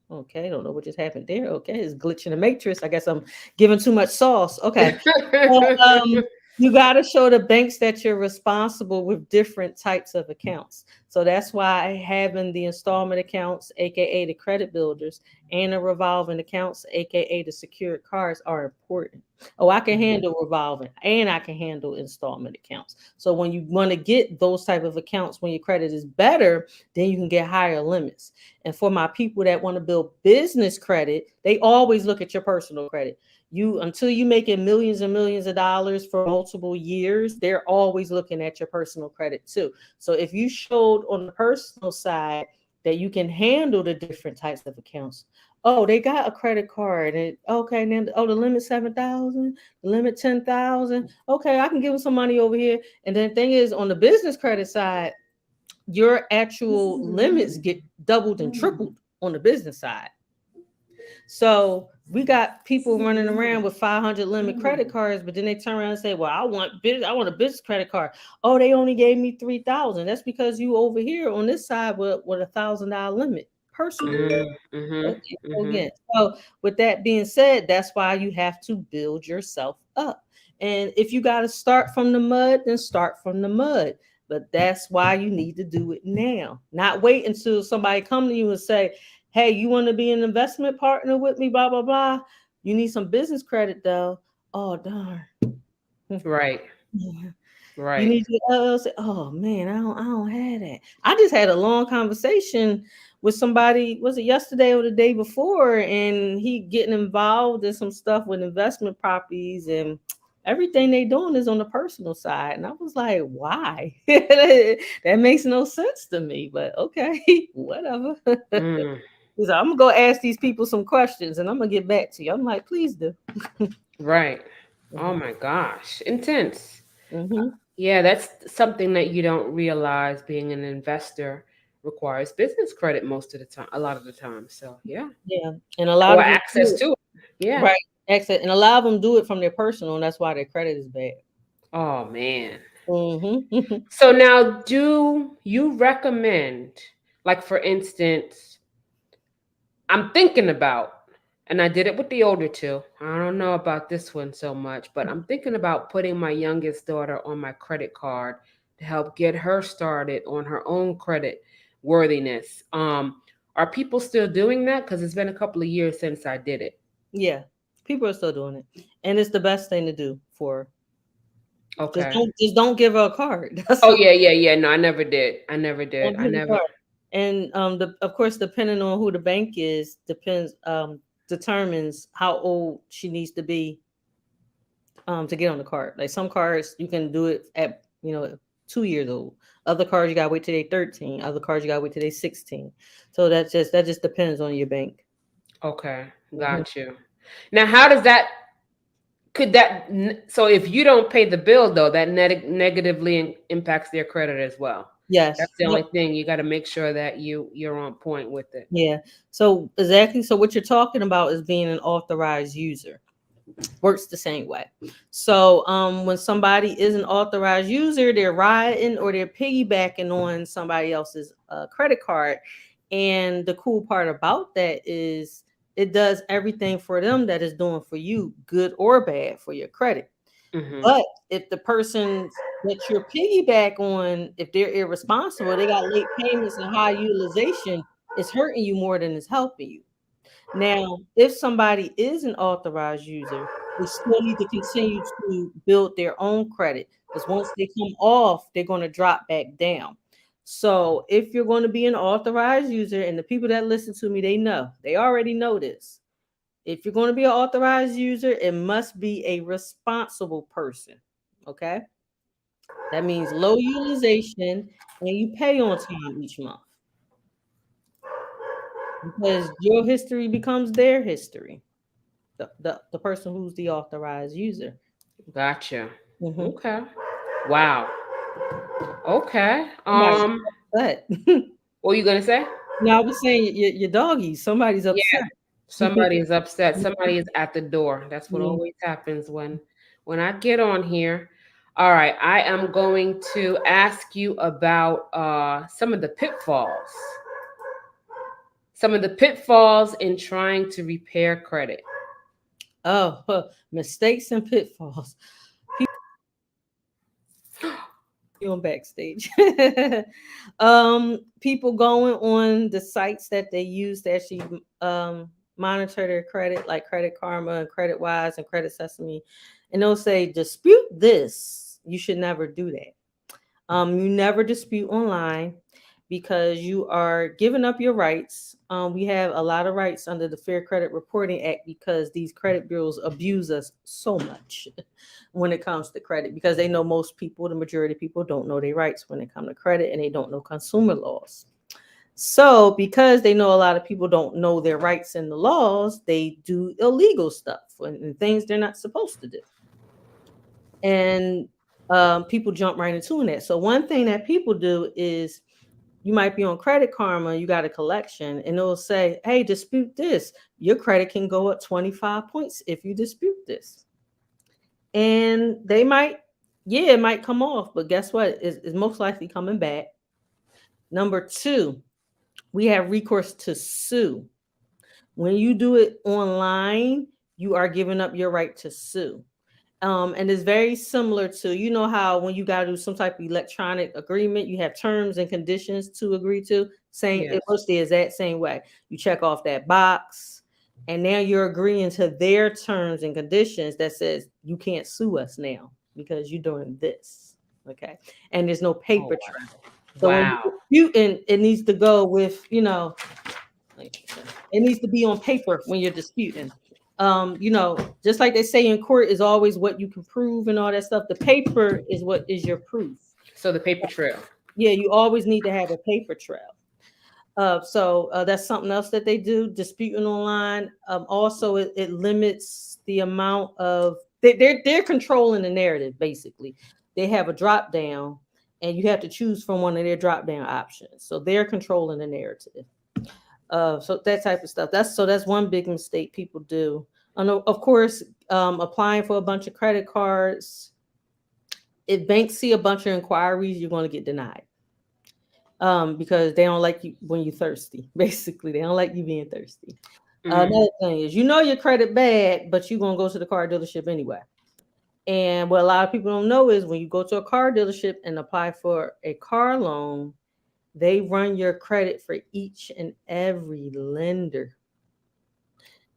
Okay, I don't know what just happened there. Okay, it's glitching the matrix. I guess I'm giving too much sauce. Okay. Well, you got to show the banks that you're responsible with different types of accounts. So that's why having the installment accounts, aka the credit builders, and the revolving accounts, aka the secured cards, are important. Oh, I can Mhm. handle revolving and I can handle installment accounts. So when you want to get those type of accounts, when your credit is better, then you can get higher limits. And for my people that want to build business credit, they always look at your personal credit. You, until you making millions and millions of dollars for multiple years, they're always looking at your personal credit too. So if you showed on the personal side that you can handle the different types of accounts, oh, they got a credit card, and okay, then oh, the limit 7,000, the limit 10,000. Okay, I can give them some money over here. And then the thing is, on the business credit side, your actual limits get doubled and tripled on the business side. So we got people running around with 500 limit credit cards, but then they turn around and say, "Well, I want a business credit card." Oh, they only gave me 3,000. That's because you over here on this side with $1,000 limit personal. Mhm. Okay, so Mhm. again, so with that being said, that's why you have to build yourself up. And if you got to start from the mud, then start from the mud. But that's why you need to do it now, not wait until somebody come to you and say, "Hey, you want to be an investment partner with me?" Blah blah blah. You need some business credit though. Oh darn. Right. Yeah. You Right. need your LLC. Oh man, I don't have that. I just had a long conversation with somebody, was it yesterday or the day before, and he getting involved in some stuff with investment properties and everything they doing is on the personal side. And I was like, why? That makes no sense to me, but okay, whatever. Mm, He's like, I'm gonna go ask these people some questions and I'm gonna get back to you. I'm like, please do. right. Oh Hmm. my gosh. Intense. Hmm. Yeah, that's something that you don't realize being an investor requires business credit most of the time, a lot of the time. So, yeah. Yeah, and a lot Or of them access do to it. it, Yeah. right. Exit, and a lot of them do it from their personal, and that's why their credit is bad. Oh man. Hmm. So now do you recommend, like for instance, I'm thinking about, and I did it with the older two. I don't know about this one so much, but I'm thinking about putting my youngest daughter on my credit card to help get her started on her own credit worthiness. Are people still doing that? Because it's been a couple of years since I did it. Yeah, people are still doing it, and it's the best thing to do for her. Okay. Just don't give her a card. That's Oh what. yeah, yeah, yeah. No, I never did. I never did. Don't I give her a never. card. And of course, depending on who the bank is, determines how old she needs to be to get on the card. Like some cards, you can do it at 2 years old. Other cards, you gotta wait till they 13. Other cards, you gotta wait till they 16. So that just depends on your bank. Okay, Mhm. got you. Now, how does that? Could that? So, if you don't pay the bill, though, that negatively impacts their credit as well. Yes. That's the Yep. only thing you got to make sure that you're on point with it. Yeah. So exactly. So what you're talking about is being an authorized user. Works the same way. So when somebody is an authorized user, they're riding or they're piggybacking on somebody else's credit card. And the cool part about that is it does everything for them that is doing for you, good or bad, for your credit. Hmm. But if the person that you're piggyback on, if they're irresponsible, they got late payments and high utilization, it's hurting you more than it's helping you. Now, if somebody is an authorized user, they still need to continue to build their own credit because once they come off, they're going to drop back down. So, if you're going to be an authorized user, and the people that listen to me, they know, they already know this. If you're going to be an authorized user, it must be a responsible person. Okay. That means low utilization and you pay on time each month because your history becomes their history. The person who's the authorized user. Gotcha. Hmm. Okay. Wow. Okay. Somebody's upset. What were you gonna say? No, I was saying your doggy. Somebody's Yeah. upset. Somebody is upset. Mhm. Somebody is at the door. That's what Yeah. always happens when I get on here. All right, I am going to ask you about some of the pitfalls. Some of the pitfalls in trying to repair credit. Oh, mistakes and pitfalls. You on backstage. People going on the sites that they use to actually monitor their credit, like Credit Karma and Credit Wise and Credit Sesame, and they'll say dispute this. You should never do that. You never dispute online because you are giving up your rights. We have a lot of rights under the Fair Credit Reporting Act because these credit bureaus abuse us so much when it comes to credit because they know most people, the majority of people, don't know their rights when it comes to credit and they don't know consumer laws. So, because they know a lot of people don't know their rights and the laws, they do illegal stuff and things they're not supposed to do. And people jump right into that. So one thing that people do is you might be on Credit Karma, you got a collection, and it'll say, "Hey, dispute this. Your credit can go up 25 points if you dispute this." And they might, yeah, it might come off, but guess what? It's most likely coming back. Number two, we have recourse to sue. When you do it online, you are giving up your right to sue. And it's very similar to how when you got to do some type of electronic agreement, you have terms and conditions to agree to. Same, it Yes. works the exact same way. You check off that box, and now you're agreeing to their terms and conditions that says you can't sue us now because you're doing this. Okay, and there's no Oh, paper wow. trail. So when Wow. you're disputing, it needs to go with, like, it needs to be on paper when you're disputing. Just like they say in court is always what you can prove and all that stuff. The paper is what is your proof. So the paper trail. Yeah, you always need to have a paper trail. So that's something else that they do, disputing online. Also, it limits the amount of they're controlling the narrative basically. They have a drop down, and you have to choose from one of their drop down options. So they're controlling the narrative. So that type of stuff. That's one big mistake people do. And of course, applying for a bunch of credit cards. If banks see a bunch of inquiries, you're going to get denied. Because they don't like you when you're thirsty. Basically, they don't like you being thirsty. Mm. Another thing is, your credit bad, but you're gonna go to the car dealership anyway. And what a lot of people don't know is when you go to a car dealership and apply for a car loan, they run your credit for each and every lender.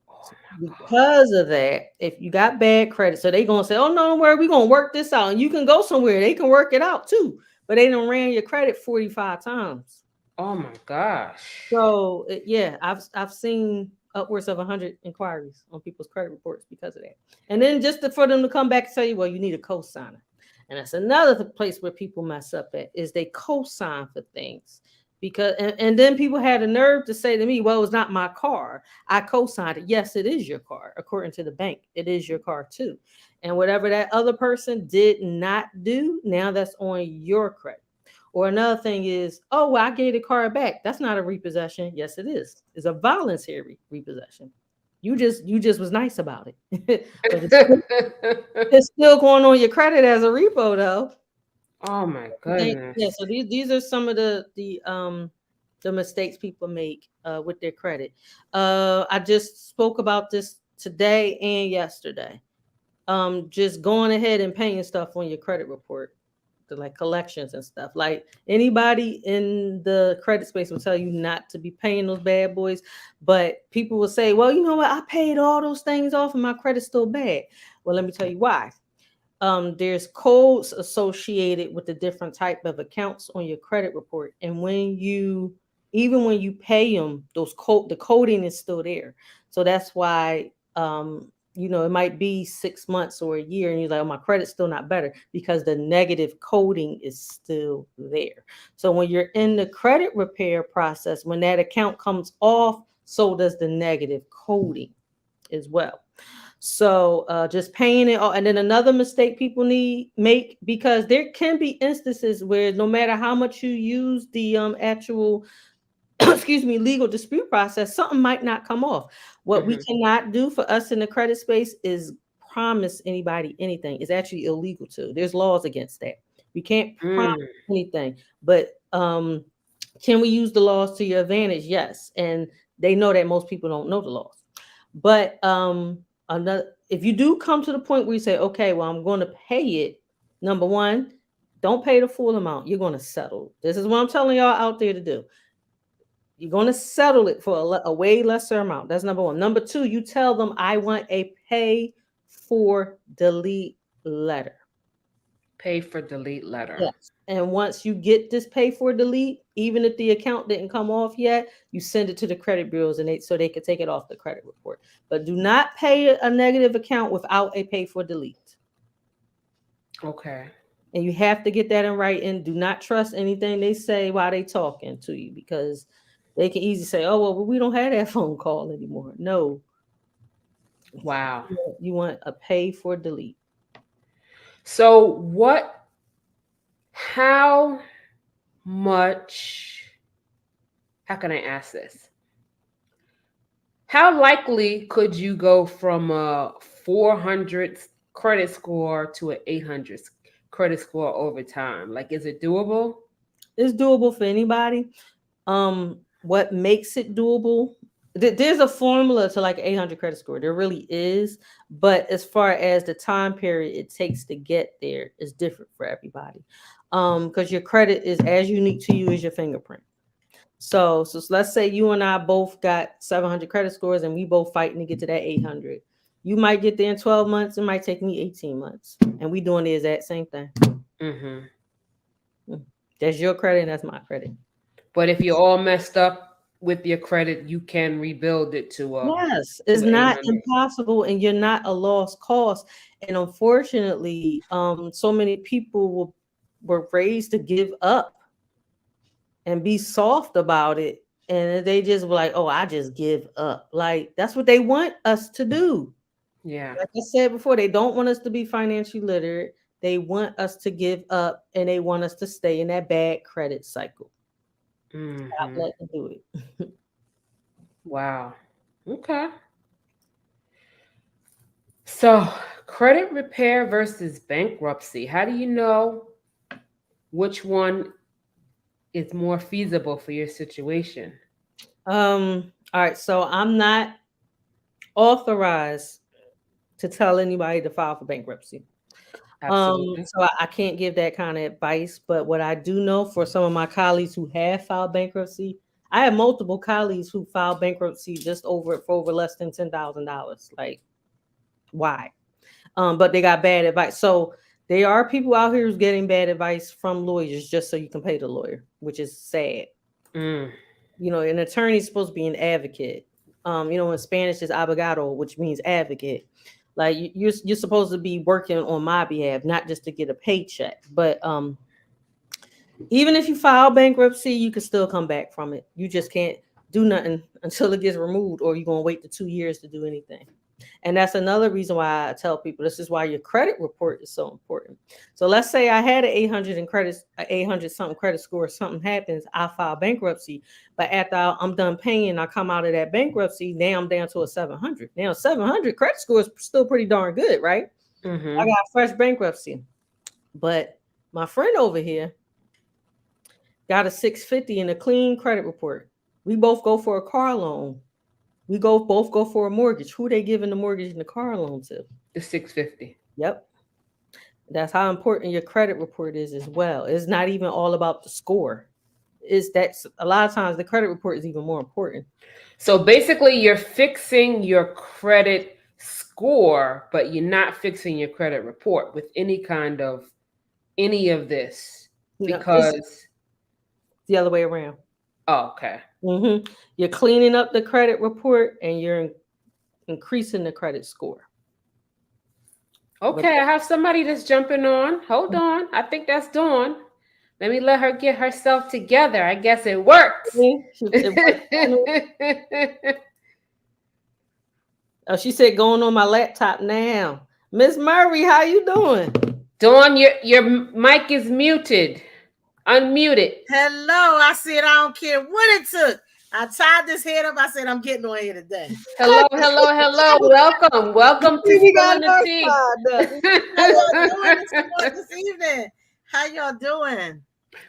Oh my God. Because of that, if you got bad credit, so they gonna say, "Oh no, don't worry, we're gonna work this out," and you can go somewhere. They can work it out too, but they don't ran your credit 45 times. Oh my gosh. So yeah, I've seen upwards of 100 inquiries on people's credit reports because of that. And then for them to come back and tell you, well, you need a cosigner, and that's another place where people mess up at is they cosign for things because and then people had the nerve to say to me, well, it's not my car. I co-signed it. Yes, it is your car. According to the bank, it is your car too. And whatever that other person did not do, now that's on your credit. Or another thing is, oh, well, I gave the car back. That's not a repossession. Yes, it is. It's a voluntary repossession. You just was nice about it, but it's still going on your credit as a repo though. Oh my goodness. Yeah. So these are some of the mistakes people make with their credit. I just spoke about this today and yesterday. Just going ahead and paying stuff on your credit report, like collections and stuff. Like anybody in the credit space will tell you not to be paying those bad boys, but people will say, "Well, you know what? I paid all those things off, and my credit's still bad." Well, let me tell you why. There's codes associated with the different type of accounts on your credit report, and even when you pay them, the coding is still there. So that's why it might be 6 months or a year, and you're like, "Oh, my credit's still not better," because the negative coding is still there. So when you're in the credit repair process, when that account comes off, so does the negative coding as well. So just paying it all. And then another mistake people need make, because there can be instances where no matter how much you use the actual excuse me, legal dispute process, something might not come off. What we Hmm. cannot do for us in the credit space is promise anybody anything. It's actually illegal to. There's laws against that. We can't promise Mm. anything. But can we use the laws to your advantage? Yes. And they know that most people don't know the laws. But if you do come to the point where you say, okay, well, I'm going to pay it, number one, don't pay the full amount. You're going to settle. This is what I'm telling y'all out there to do. You're going to settle it for a way lesser amount. That's number one. Number two, you tell them, I want a pay for delete letter. Pay for delete letter. Yes. And once you get this pay for delete, even if the account didn't come off yet, you send it to the credit bureaus so they can take it off the credit report. But do not pay a negative account without a pay for delete. Okay. And you have to get that in writing. Do not trust anything they say while they talking to you, because they can easily say, "Oh, well, we don't have that phone call anymore." No, Wow. you want a pay for delete. So how much, how can I ask this? How likely could you go from a 400 credit score to an 800 credit score over time? Like, is it doable? It's doable for anybody. What makes it doable? There's a formula to like 800 credit score. There really is, but as far as the time period it takes to get there is different for everybody. Because your credit is as unique to you as your fingerprint. So let's say you and I both got 700 credit scores and we both fighting to get to that 800. You might get there in 12 months. It might take me 18 months. And we doing the exact same thing. Mm-hmm. That's your credit and that's my credit. But if you're all messed up with your credit, you can rebuild it Yes, to it's an not 800. impossible and you're not a lost cause. And unfortunately, so many people were raised to give up and be soft about it. And they just were like, oh, I just give up. Like, that's what they want us to do. Yeah. Like I said before, they don't want us to be financially literate. They want us to give up and they want us to stay in that bad credit cycle. Stop Hmm. letting them do it. Wow. Okay. So, credit repair versus bankruptcy. How do you know which one is more feasible for your situation? All right, so I'm not authorized to tell anybody to file for bankruptcy. Absolutely. So I can't give that kind of advice, but what I do know for some of my colleagues who have filed bankruptcy, I have multiple colleagues who filed bankruptcy just over less than $10,000. Like, why? But they got bad advice. So there are people out here who's getting bad advice from lawyers just so you can pay the lawyer, which is sad. Mm. You know, an attorney is supposed to be an advocate. In Spanish is abogado, which means advocate. Like you're supposed to be working on my behalf, not just to get a paycheck. But even if you file bankruptcy, you can still come back from it. You just can't do nothing until it gets removed, or you're gonna wait the 2 years to do anything. And that's another reason why I tell people this is why your credit report is so important. So let's say I had an 800 in credit, 800 something credit score, something happens, I file bankruptcy. But after I'm done paying, I come out of that bankruptcy, now I'm down to a 700. Now 700 credit score is still pretty darn good, right? I Mm-hmm. got fresh bankruptcy. But my friend over here got a 650 and a clean credit report. We both go for a car loan. We both go for a mortgage. Who they giving the mortgage and the car loan to? The 650. Yep. That's how important your credit report is as well. It's not even all about the score. Is that a lot of times the credit report is even more important. So basically, you're fixing your credit score, but you're not fixing your credit report with any of this It's because, the other way around. oh, okay. You're cleaning up the credit report and you're increasing the credit score. But Okay, I have somebody that's jumping on. Hold on. I think that's Dawn. Let me let her get herself together. I guess it works. it works. Oh, she said going on my laptop now. Miss Murray, how you doing? Dawn, your mic is muted. Unmute it. Hello, I said I don't care what it took. I tied this head up. I said I'm getting on here today. Hello, hello, hello. Welcome. Welcome to We got Spilling the Tea. notified. How y'all doing this evening? How y'all doing?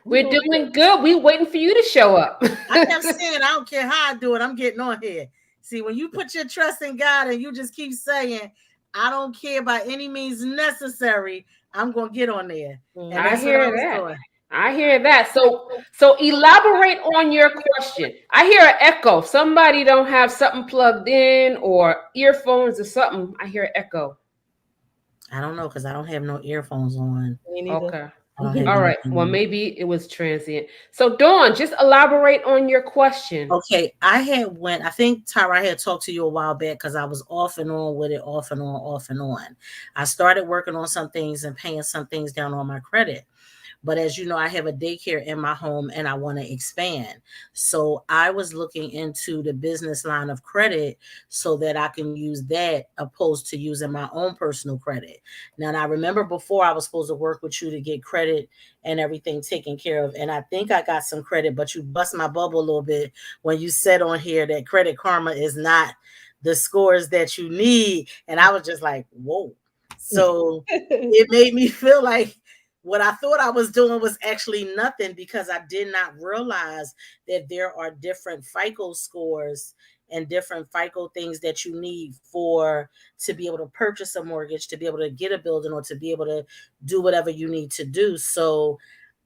We We're doing doing good. We waiting for you to show up. I kept saying I don't care how I do it. I'm getting on here. See, when you put your trust in God and you just keep saying, I don't care by any means necessary, I'm gonna get on there. And I that's what I hear was that. doing. I hear that. So elaborate on your question. I hear an echo. Somebody don't have something plugged in or earphones or something. I hear an echo. I don't know because I don't have no earphones on. Me neither. Okay. I don't have All right. anything Well, on. maybe it was transient. So Dawn, just elaborate on your question. Okay, I think Tyra, I had talked to you a while back because I was off and on with it, off and on, off and on. I started working on some things and paying some things down on my credit. But as you know, I have a daycare in my home and I want to expand. So I was looking into the business line of credit so that I can use that opposed to using my own personal credit. Now, and I remember before I was supposed to work with you to get credit and everything taken care of. And I think I got some credit, but you bust my bubble a little bit when you said on here that Credit Karma is not the scores that you need. And I was just like, whoa. So it made me feel like what I thought I was doing was actually nothing because I did not realize that there are different FICO scores and different FICO things that you need for to be able to purchase a mortgage, to be able to get a building, or to be able to do whatever you need to do. So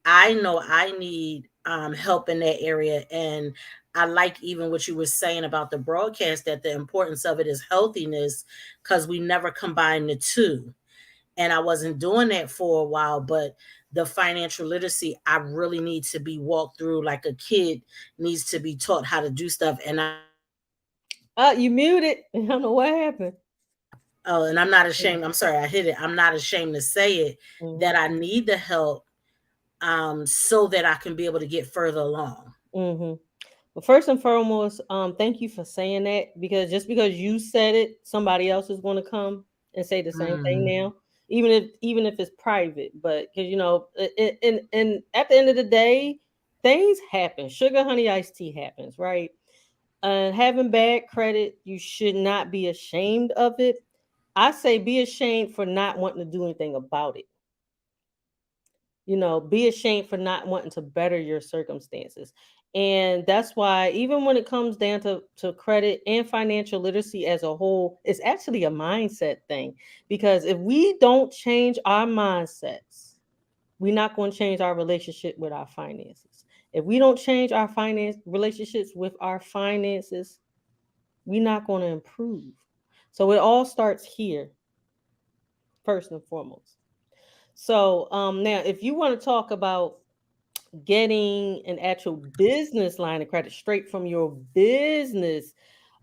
I know I need help in that area. And I like even what you were saying about the broadcast, that the importance of it is healthiness because we never combine the two, and I wasn't doing that for a while. But the financial literacy, I really need to be walked through like a kid needs to be taught how to do stuff. And I'm not ashamed. You muted. I don't know what happened. Oh, and I'm not ashamed. I'm sorry, I hit it. I'm not ashamed to say it that Mm-hmm. I need the help so that I can be able to get further along. Mm-hmm. But first and foremost, thank you for saying that, because just because you said it, somebody else is going to come and say the same thing Mm, now, even if it's private. But because and at the end of the day, things happen. Sugar, honey, iced tea happens, right? And having bad credit, you should not be ashamed of it. I say be ashamed for not wanting to do anything about it. Be ashamed for not wanting to better your circumstances. And that's why, even when it comes down to credit and financial literacy as a whole, it's actually a mindset thing. Because if we don't change our mindsets, we're not going to change our relationship with our finances. If we don't change our finance relationships with our finances, we're not going to improve. So it all starts here, first and foremost. So now, if you want to talk about getting an actual business line of credit straight from your business,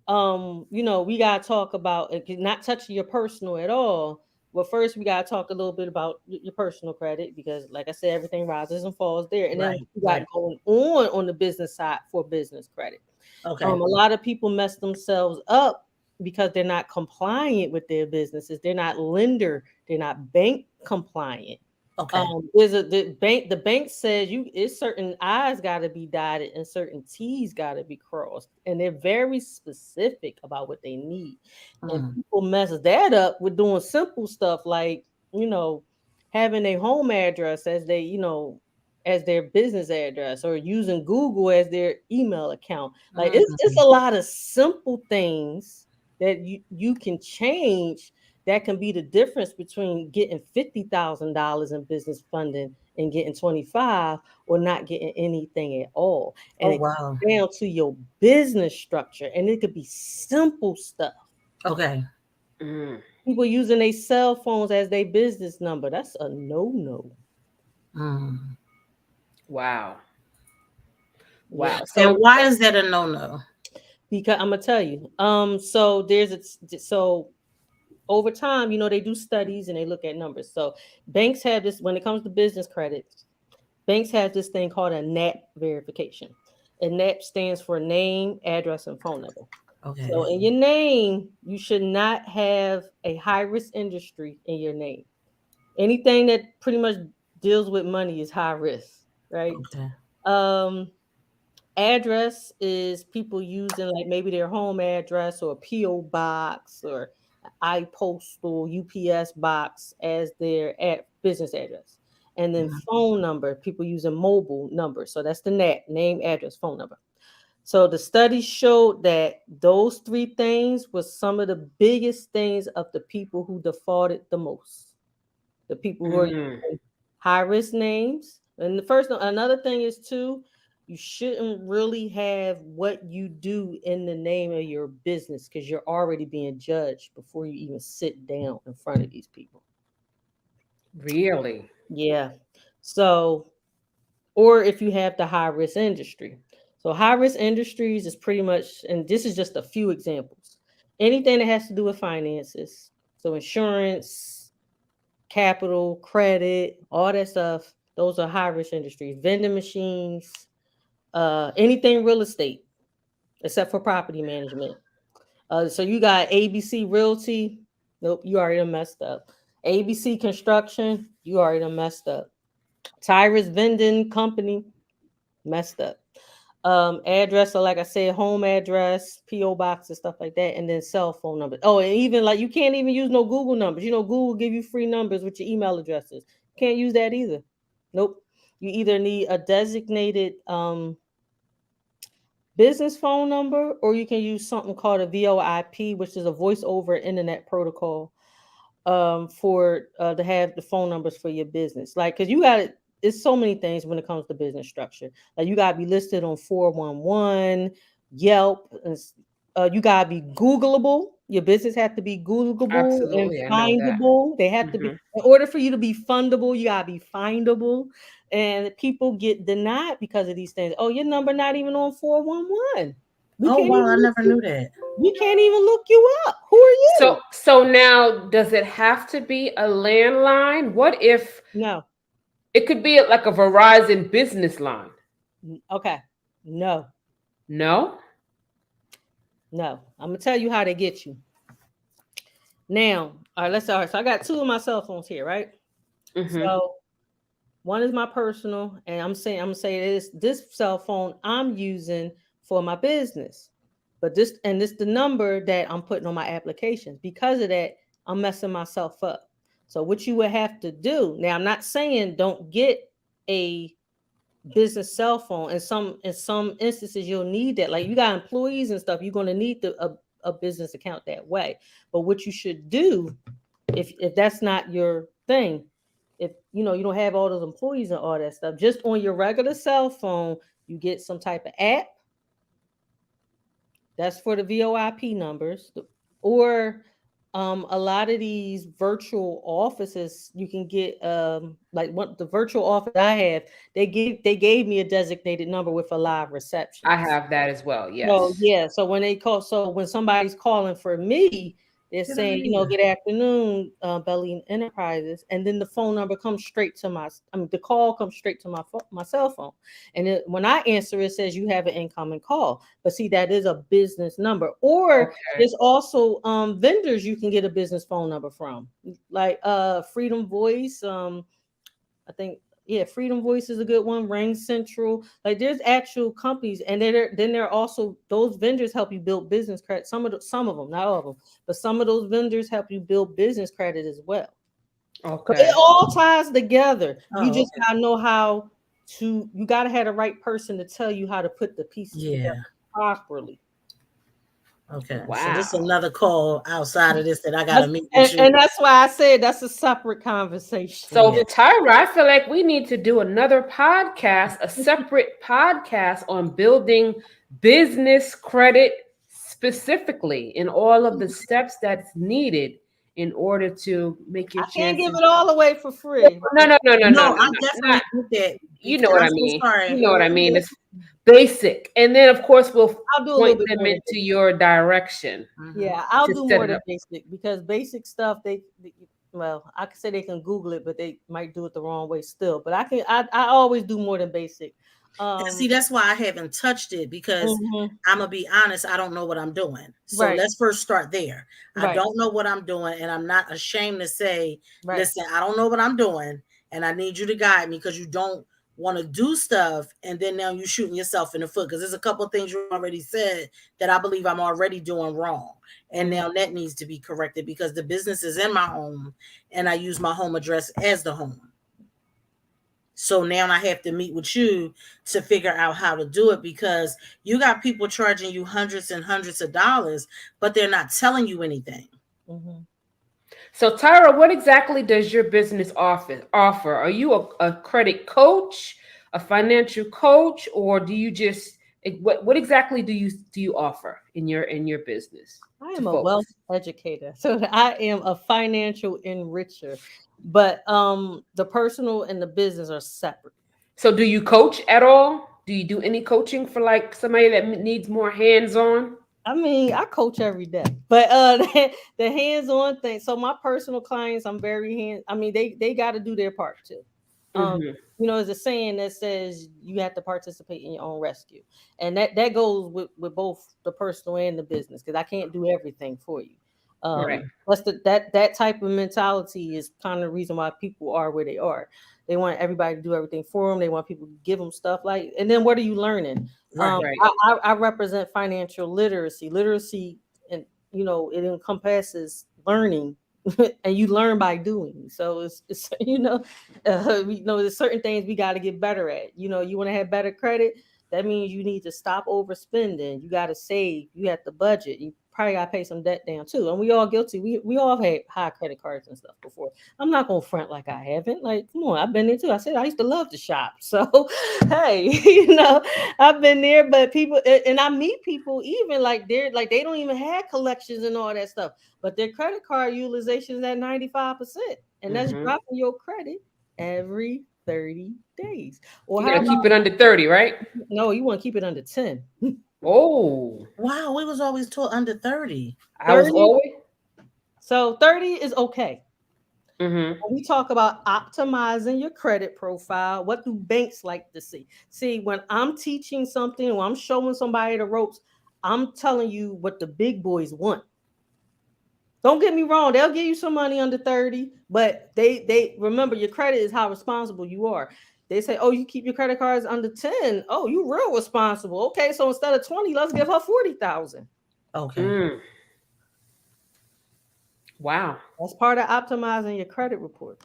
we gotta talk about it, not touching your personal at all. But first, we gotta talk a little bit about your personal credit, because, like I said, everything rises and falls there. And then what right, you got right. going on the business side for business credit. A Okay, lot of people mess themselves up because they're not compliant with their businesses. They're not lender. They're not bank compliant. okay. There's the bank says you it's certain I's got to be dotted and certain T's got to be crossed, and they're very specific about what they need. And Mm, people mess that up with doing simple stuff like, you know having a home address as their business address, or using Google as their email account. Like, it's mm. a lot of simple things that you can change, that can be the difference between getting $50,000 in business funding and getting 25, or not getting anything at all. And Oh, it wow. comes down to your business structure, and it could be simple stuff. Okay. Mm. People using their cell phones as their business number. That's a no. Mm. Wow. Yeah. Wow. And So, why is that a no-no? Because I'm gonna tell you. So over time, they do studies and they look at numbers. So banks have this when it comes to business credits. Banks have this thing called a NAP verification. And NAP stands for name, address, and phone number. So Okay. in your name, you should not have a high risk industry in your name. Anything that pretty much deals with money is high risk, right? Okay. Um, Address is people using, like, maybe their home address or a PO box or iPostal UPS box as their business address. And then Mhm. phone number, people using mobile numbers. So that's the name, address, phone number. So the study showed that those three things was some of the biggest things of the people who defaulted the most. The people who are mm, using high risk names. And another thing is too, you shouldn't really have what you do in the name of your business, because you're already being judged before you even sit down in front of these people. really? Yeah. So, or if you have the high risk industry. So high risk industries is pretty much, and this is just a few examples. Anything that has to do with finances. So insurance, capital, credit, all that stuff. Those are high risk industries. Vending machines, anything real estate, except for property management. So you got ABC Realty. Nope, you already done messed up. ABC Construction, you already done messed up. Tyra's Vending Company, messed up. Address, so like I said, home address, PO box and stuff like that, and then cell phone number. Oh, and even, like, you can't even use no Google numbers. Google give you free numbers with your email addresses. Can't use that either. Nope. You either need a designated business phone number, or you can use something called a VoIP, which is a voice over internet protocol, for to have the phone numbers for your business. Like, because you got it. It's so many things when it comes to business structure. Like, you got to be listed on 411, Yelp, and You gotta be Googleable. Your business have to be Googleable and Absolutely, I know that. findable. They have to be, Hmm. in order for you to be fundable, you gotta be findable. And people get denied because of these things. Oh, your number not even on 411. We Oh can't wow, I even look never you, knew that. we can't even look you up. Who are So you? so now does it have to be a landline? What if No. it could be like a Verizon business line? Okay. No. No? No. I'm gonna tell you how they get you. Now, all right. So I got two of my cell phones here, right? Hmm. So one is my personal, and I'm gonna say this cell phone I'm using for my business. But this the number that I'm putting on my applications. Because of that, I'm messing myself up. So what you would have to do now, I'm not saying don't get a business cell phone. In some instances, you'll need that. Like you got employees and stuff, you're gonna need a business account that way. But what you should do if that's not your thing, if you don't have all those employees and all that stuff, just on your regular cell phone, you get some type of app that's for the VoIP numbers, or a lot of these virtual offices you can get like what the virtual office I have, they gave me a designated number with a live I receptionist. have that as well. So Yes. yeah, so when somebody's calling for me, they're Get out saying, of here. good afternoon, Belly Enterprises, and then the phone number comes straight to the call comes straight to my cell phone, and when I answer, it says you have an incoming call. But see, that is a business number, or Okay. there's also vendors you can get a business phone number from, like Freedom Voice. I think yeah, Freedom Voice is a good one. Ring Central, like there's actual companies, and then there are also those vendors help you build business credit. Some of them, not all of them, but some of those vendors help you build business credit as well. So it Okay. all ties together. You Oh, just okay. gotta know how to. You gotta have the right person to tell you how to put the pieces together Yeah. properly. Okay. So this is Wow. another call outside of this that I gotta That's, meet with and, you. and that's why I said that's a separate conversation. So, Yeah. Tyra, I feel like we need to do another podcast, a separate podcast on building business credit specifically in all of the steps that's needed in order to make your I can't give chances. it all away for free. No, no, no, no, no, No, no, I no. Not, definitely think that you know and what I'm I so mean. sorry. You know what I mean. It's basic. And then, of course, we'll I'll do a little point bit them more than into basic. your direction Hmm. Yeah, I'll to do set more it than up. basic because basic stuff well, I can say they can Google it, but they might do it the wrong way still. But I always do more than basic. And Um, see, that's why I haven't touched it because mhm, I'm gonna be honest, I don't know what I'm doing. So right, let's first start there. I right, don't know what I'm doing, and I'm not ashamed to say, right. listen, I don't know what I'm doing, and I need you to guide me because you don't want to do stuff and then now you shooting yourself in the foot because there's a couple of things you already said that I believe I'm already doing wrong. And Mhm, now that needs to be corrected because the business is in my home and I use my home address as the home. So now I have to meet with you to figure out how to do it because you got people charging you hundreds and hundreds of dollars, but they're not telling you anything. mhm. So, Tyra, what exactly does your business offer? Are you a credit coach, a financial coach, or do you just what exactly do you offer in your business I to am a wealth folks? educator, so I am a financial enricher. But the personal and the business are separate. So, do you coach at all? Do you do any coaching for like somebody that needs more hands on? I mean, I coach every day, but the hands-on thing. So my personal clients, I'm very hand. I mean, they got to do their part too. Um, Hmm. there's a saying that says you have to participate in your own rescue, and that goes with both the personal and the business because I can't do everything for you. Right. That's that type of mentality is kind of the reason why people are where they are. They want everybody to do everything for them. They want people to give them stuff like, and then what are you learning? Right. Right. I represent financial literacy. Literacy, and it encompasses learning, and you learn by doing. So it's there's certain things we got to get better at. You want to have better credit. That means you need to stop overspending. You got to save. You have to budget. probably got to pay some debt down too. And we all guilty. We all have had high credit cards and stuff before. I'm not gonna front like I haven't. Like, come on, I've been there too. I said I used to love to shop. So, hey, I've been there. But people, and I meet people even like they don't even have collections and all that stuff, but their credit card utilization is at 95%, and that's Hmm. dropping your credit every 30 days. Or You how got to about keep it under 30, right? no? You want to keep it under 10. Oh, Wow, we was always taught under 30. I was 30. always. So 30 is okay. Hmm. When we talk about optimizing your credit profile, what do banks like to see? See, when I'm teaching something or I'm showing somebody the ropes, I'm telling you what the big boys want. Don't get me wrong, they'll give you some money under 30, but they remember your credit is how responsible you are. They say, "Oh, you keep your credit cards under 10. Oh, you real responsible." Okay, so instead of 20, let's give her 40,000. Okay. Mm. Wow. That's part of optimizing your credit report.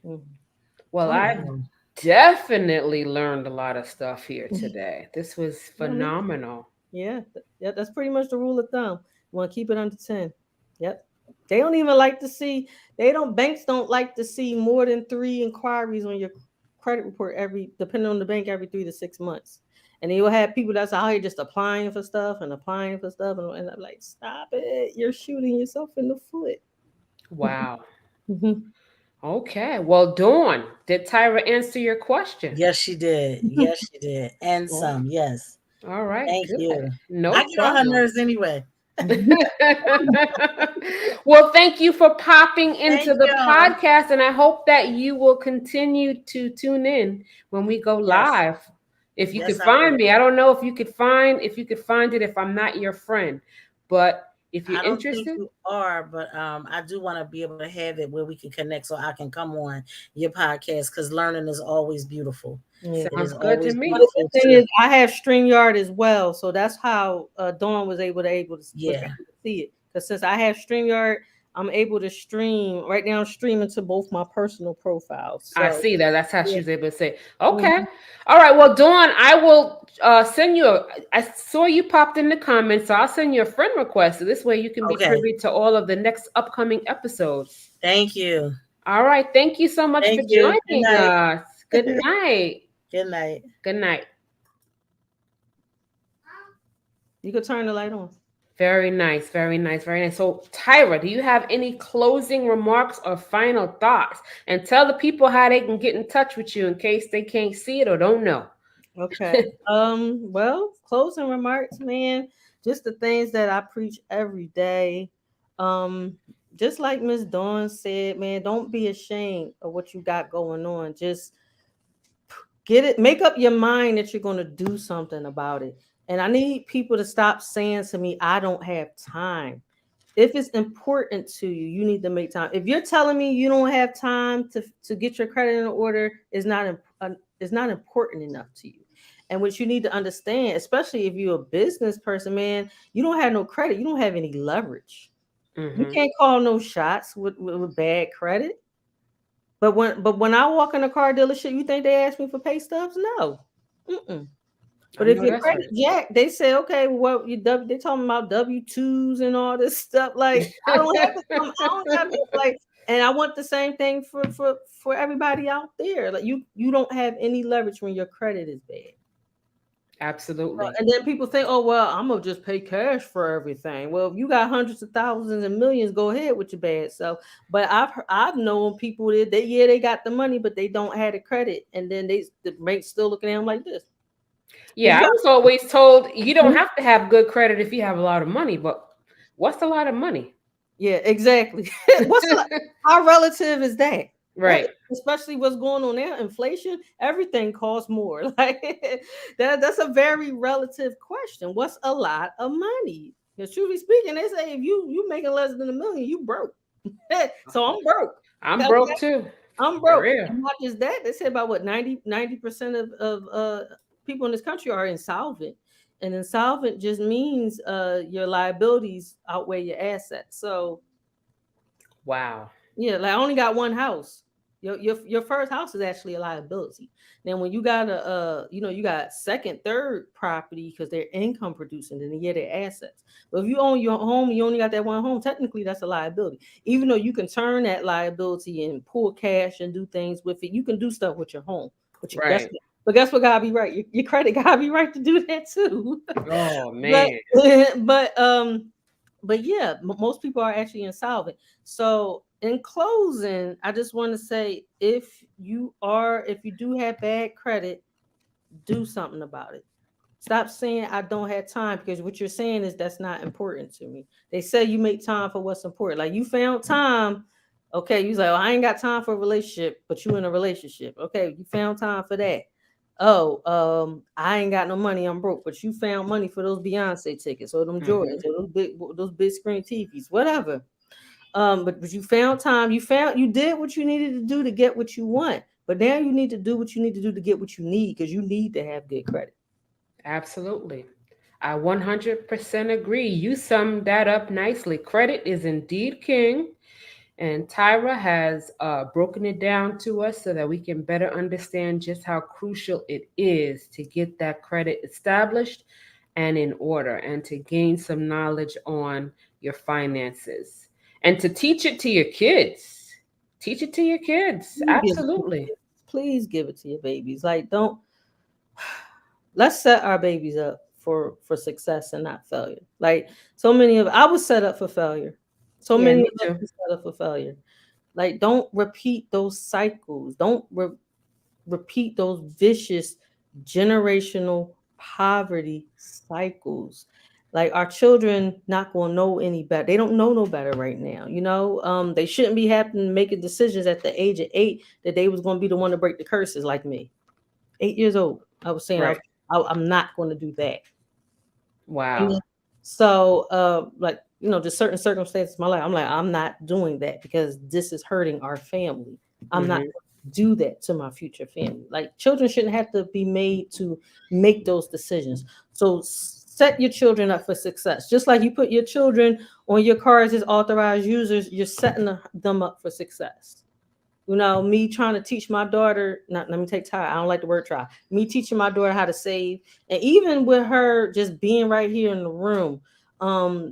Mhm. Well, Oh, I wow. definitely learned a lot of stuff here today. This was Yeah, me too. phenomenal. Yeah, yeah, that's pretty much the rule of thumb. You want to keep it under 10. Yep. They don't even like to see, banks don't like to see more than three inquiries on your credit report depending on the bank, every 3 to 6 months. And then you'll have people that's out here just applying for stuff and applying for stuff. And I'm like, stop it. You're shooting yourself in the foot. Wow. Mhm. Okay. Well, Dawn, did Tyra answer your question? Yes, she did. Yes, she did. And Well, some. Yes. All right. Thank Good. you. No I get on her problem. nerves anyway. Well, thank you for popping into Thank the y'all. podcast, and I hope that you will continue to tune in when we go Yes. live. If you could Yes, I find will. me, I don't know if you could find it if I'm not your friend, but if you're I don't think interested, you are, but I do want to be able to have it where we can connect so I can come on your podcast because learning is always beautiful. yeah. It is sounds good to always But me. the beautiful good thing to, is, I have StreamYard as well, so that's how Dawn was yeah. able to see it. Because since I have StreamYard, I'm able to stream right now. I'm streaming to both my personal profiles. I So see that. That's how yeah. she's able to say. Okay. Mhm. All right. Well, Dawn, I will send you. I saw you popped in the comments, so I'll send you a friend request. So this way you can be Okay. privy to all of the next upcoming episodes. Thank you. All right. Thank you so much for Thank you. Good joining night. us. Good night. Good night. Good night. You could turn the light on. Very nice. Very nice. Very nice. So, Tyra, do you have any closing remarks or final thoughts? And tell the people how they can get in touch with you in case they can't see it or don't know. Okay. Well, closing remarks, man. Just the things that I preach every day. Um, just like Miss Dawn said, man, don't be ashamed of what you got going on. Just make up your mind that you're going to do something about it. And I need people to stop saying to me, I don't have time. If it's important to you, you need to make time. If you're telling me you don't have time to get your credit in order, is not important enough to you. And what you need to understand, especially if you're a business person, man, you don't have no credit, you don't have any leverage. You Hmm. can't call no shots with bad credit. But when I walk in a car dealership, you think they ask me for pay stubs? No. Mm-mm. I But if know your that's credit right. jack, they say, okay, well, they talking about W-2s and all this stuff. Like, I don't have it. I don't have it. Like, and I want the same thing for everybody out there. Like, you don't have any leverage when your credit is bad. Absolutely. And then people think, oh well, I'm gonna just pay cash for everything. Well, if you got hundreds of thousands and millions, go ahead with your bad self. But I've known people that they got the money, but they don't have the credit, and then the bank's still looking at them like this. If Yeah, I you was always told you don't have to have good credit if you have a lot of money, but what's a lot of money? Yeah, exactly. How relative is that? Right. Especially what's going on now, inflation, everything costs more. Like that's a very relative question. What's a lot of money? Because truly speaking, they say if you making less than 1 million, you broke. So I'm broke. I'm Okay? broke too. I'm For broke. real. And not just that, they say about what 90% of people in this country are insolvent. And insolvent just means your liabilities outweigh your assets. So Wow. yeah, like I only got one house. Your first house is actually a liability. Then when you got you got second, third property because they're income producing, then yeah, they're assets. But if you own your home, you only got that one home. Technically, that's a liability. Even though you can turn that liability and pull cash and do things with it, you can do stuff with your home. But Right. guess what? Gotta be right. Your credit gotta be right to do that too. Oh but man. but yeah, most people are actually insolvent. So in closing, I just want to say, if you do have bad credit, do something about it. Stop saying I don't have time, because what you're saying is that's not important to me. They say you make time for what's important. Like, you found time. Okay, you like, well, I ain't got time for a relationship, but you in a relationship. Okay, you found time for that. Oh, I ain't got no money, I'm broke, but you found money for those Beyonce tickets or them Hmm. Jordans or those big screen TVs, whatever. But you found time. You did what you needed to do to get what you want. But now you need to do what you need to do to get what you need, because you need to have good credit. Absolutely. I 100% agree. You summed that up nicely. Credit is indeed king. And Tyra has broken it down to us so that we can better understand just how crucial it is to get that credit established and in order, and to gain some knowledge on your finances and to teach it to your kids. Teach it to your kids. Please give it to your Absolutely. babies. Please give it to your babies. Like, don't let's set our babies up for success and not failure. Like, so many of I was set up for failure. So Yeah, many me of us too. were set up for failure. Like, don't repeat those cycles. Don't repeat those vicious generational poverty cycles. Like, our children not going to know any better. They don't know no better right now. They shouldn't be having making decisions at the age of 8 that they was going to be the one to break the curses like me. 8 years old. I was saying Right. I'm not going to do that. Wow. And so, like, just certain circumstances in my life, I'm like, I'm not doing that because this is hurting our family. I'm not Hmm. going to do that to my future family. Like, children shouldn't have to be made to make those decisions. So set your children up for success. Just like you put your children on your cards as authorized users, you're setting them up for success. Me trying to teach my daughter, not let me take try, I don't like the word try. Me teaching my daughter how to save, and even with her just being right here in the room,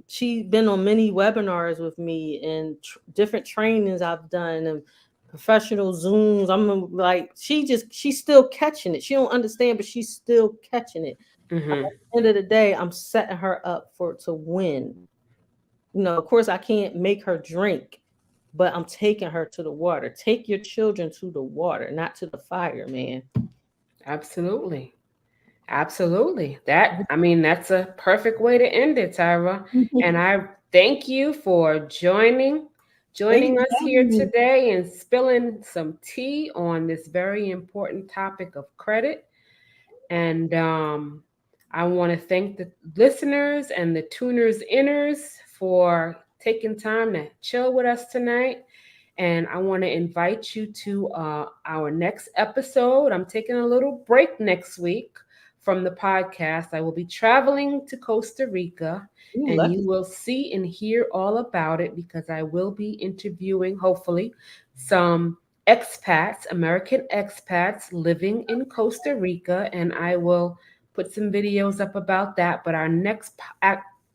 she's been on many webinars with me and different trainings I've done and professional Zooms. Like, she's still catching it. She don't understand, but she's still catching it. At Hmm. the end of the day, I'm setting her up to win. Of course, I can't make her drink, but I'm taking her to the water. Take your children to the water, not to the fire, man. Absolutely. Absolutely. That's a perfect way to end it, Tyra. And I thank you for Thank you joining for us here having me. today and spilling some tea on this very important topic of credit. And I want to thank the listeners and the tuners inners for taking time to chill with us tonight. And I want to invite you to our next episode. I'm taking a little break next week from the podcast. I will be traveling to Costa Rica, Ooh, and you lucky. will see and hear all about it because I will be interviewing, hopefully, some expats, American expats living in Costa Rica, and I will put some videos up about that. But our next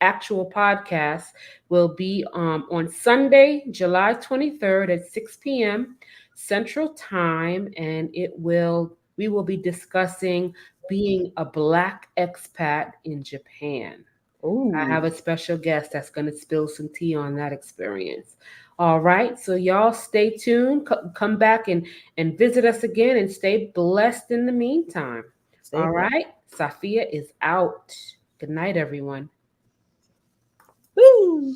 actual podcast will be on Sunday, July 23rd at 6 p.m. Central Time, and we will be discussing being a Black expat in Japan. I Ooh, have a special guest that's going to spill some tea on that experience. All right, so y'all stay tuned. Come back and visit us again, and stay blessed in the meantime. stay All blessed. right, Safia is out. Good night, everyone. Woo.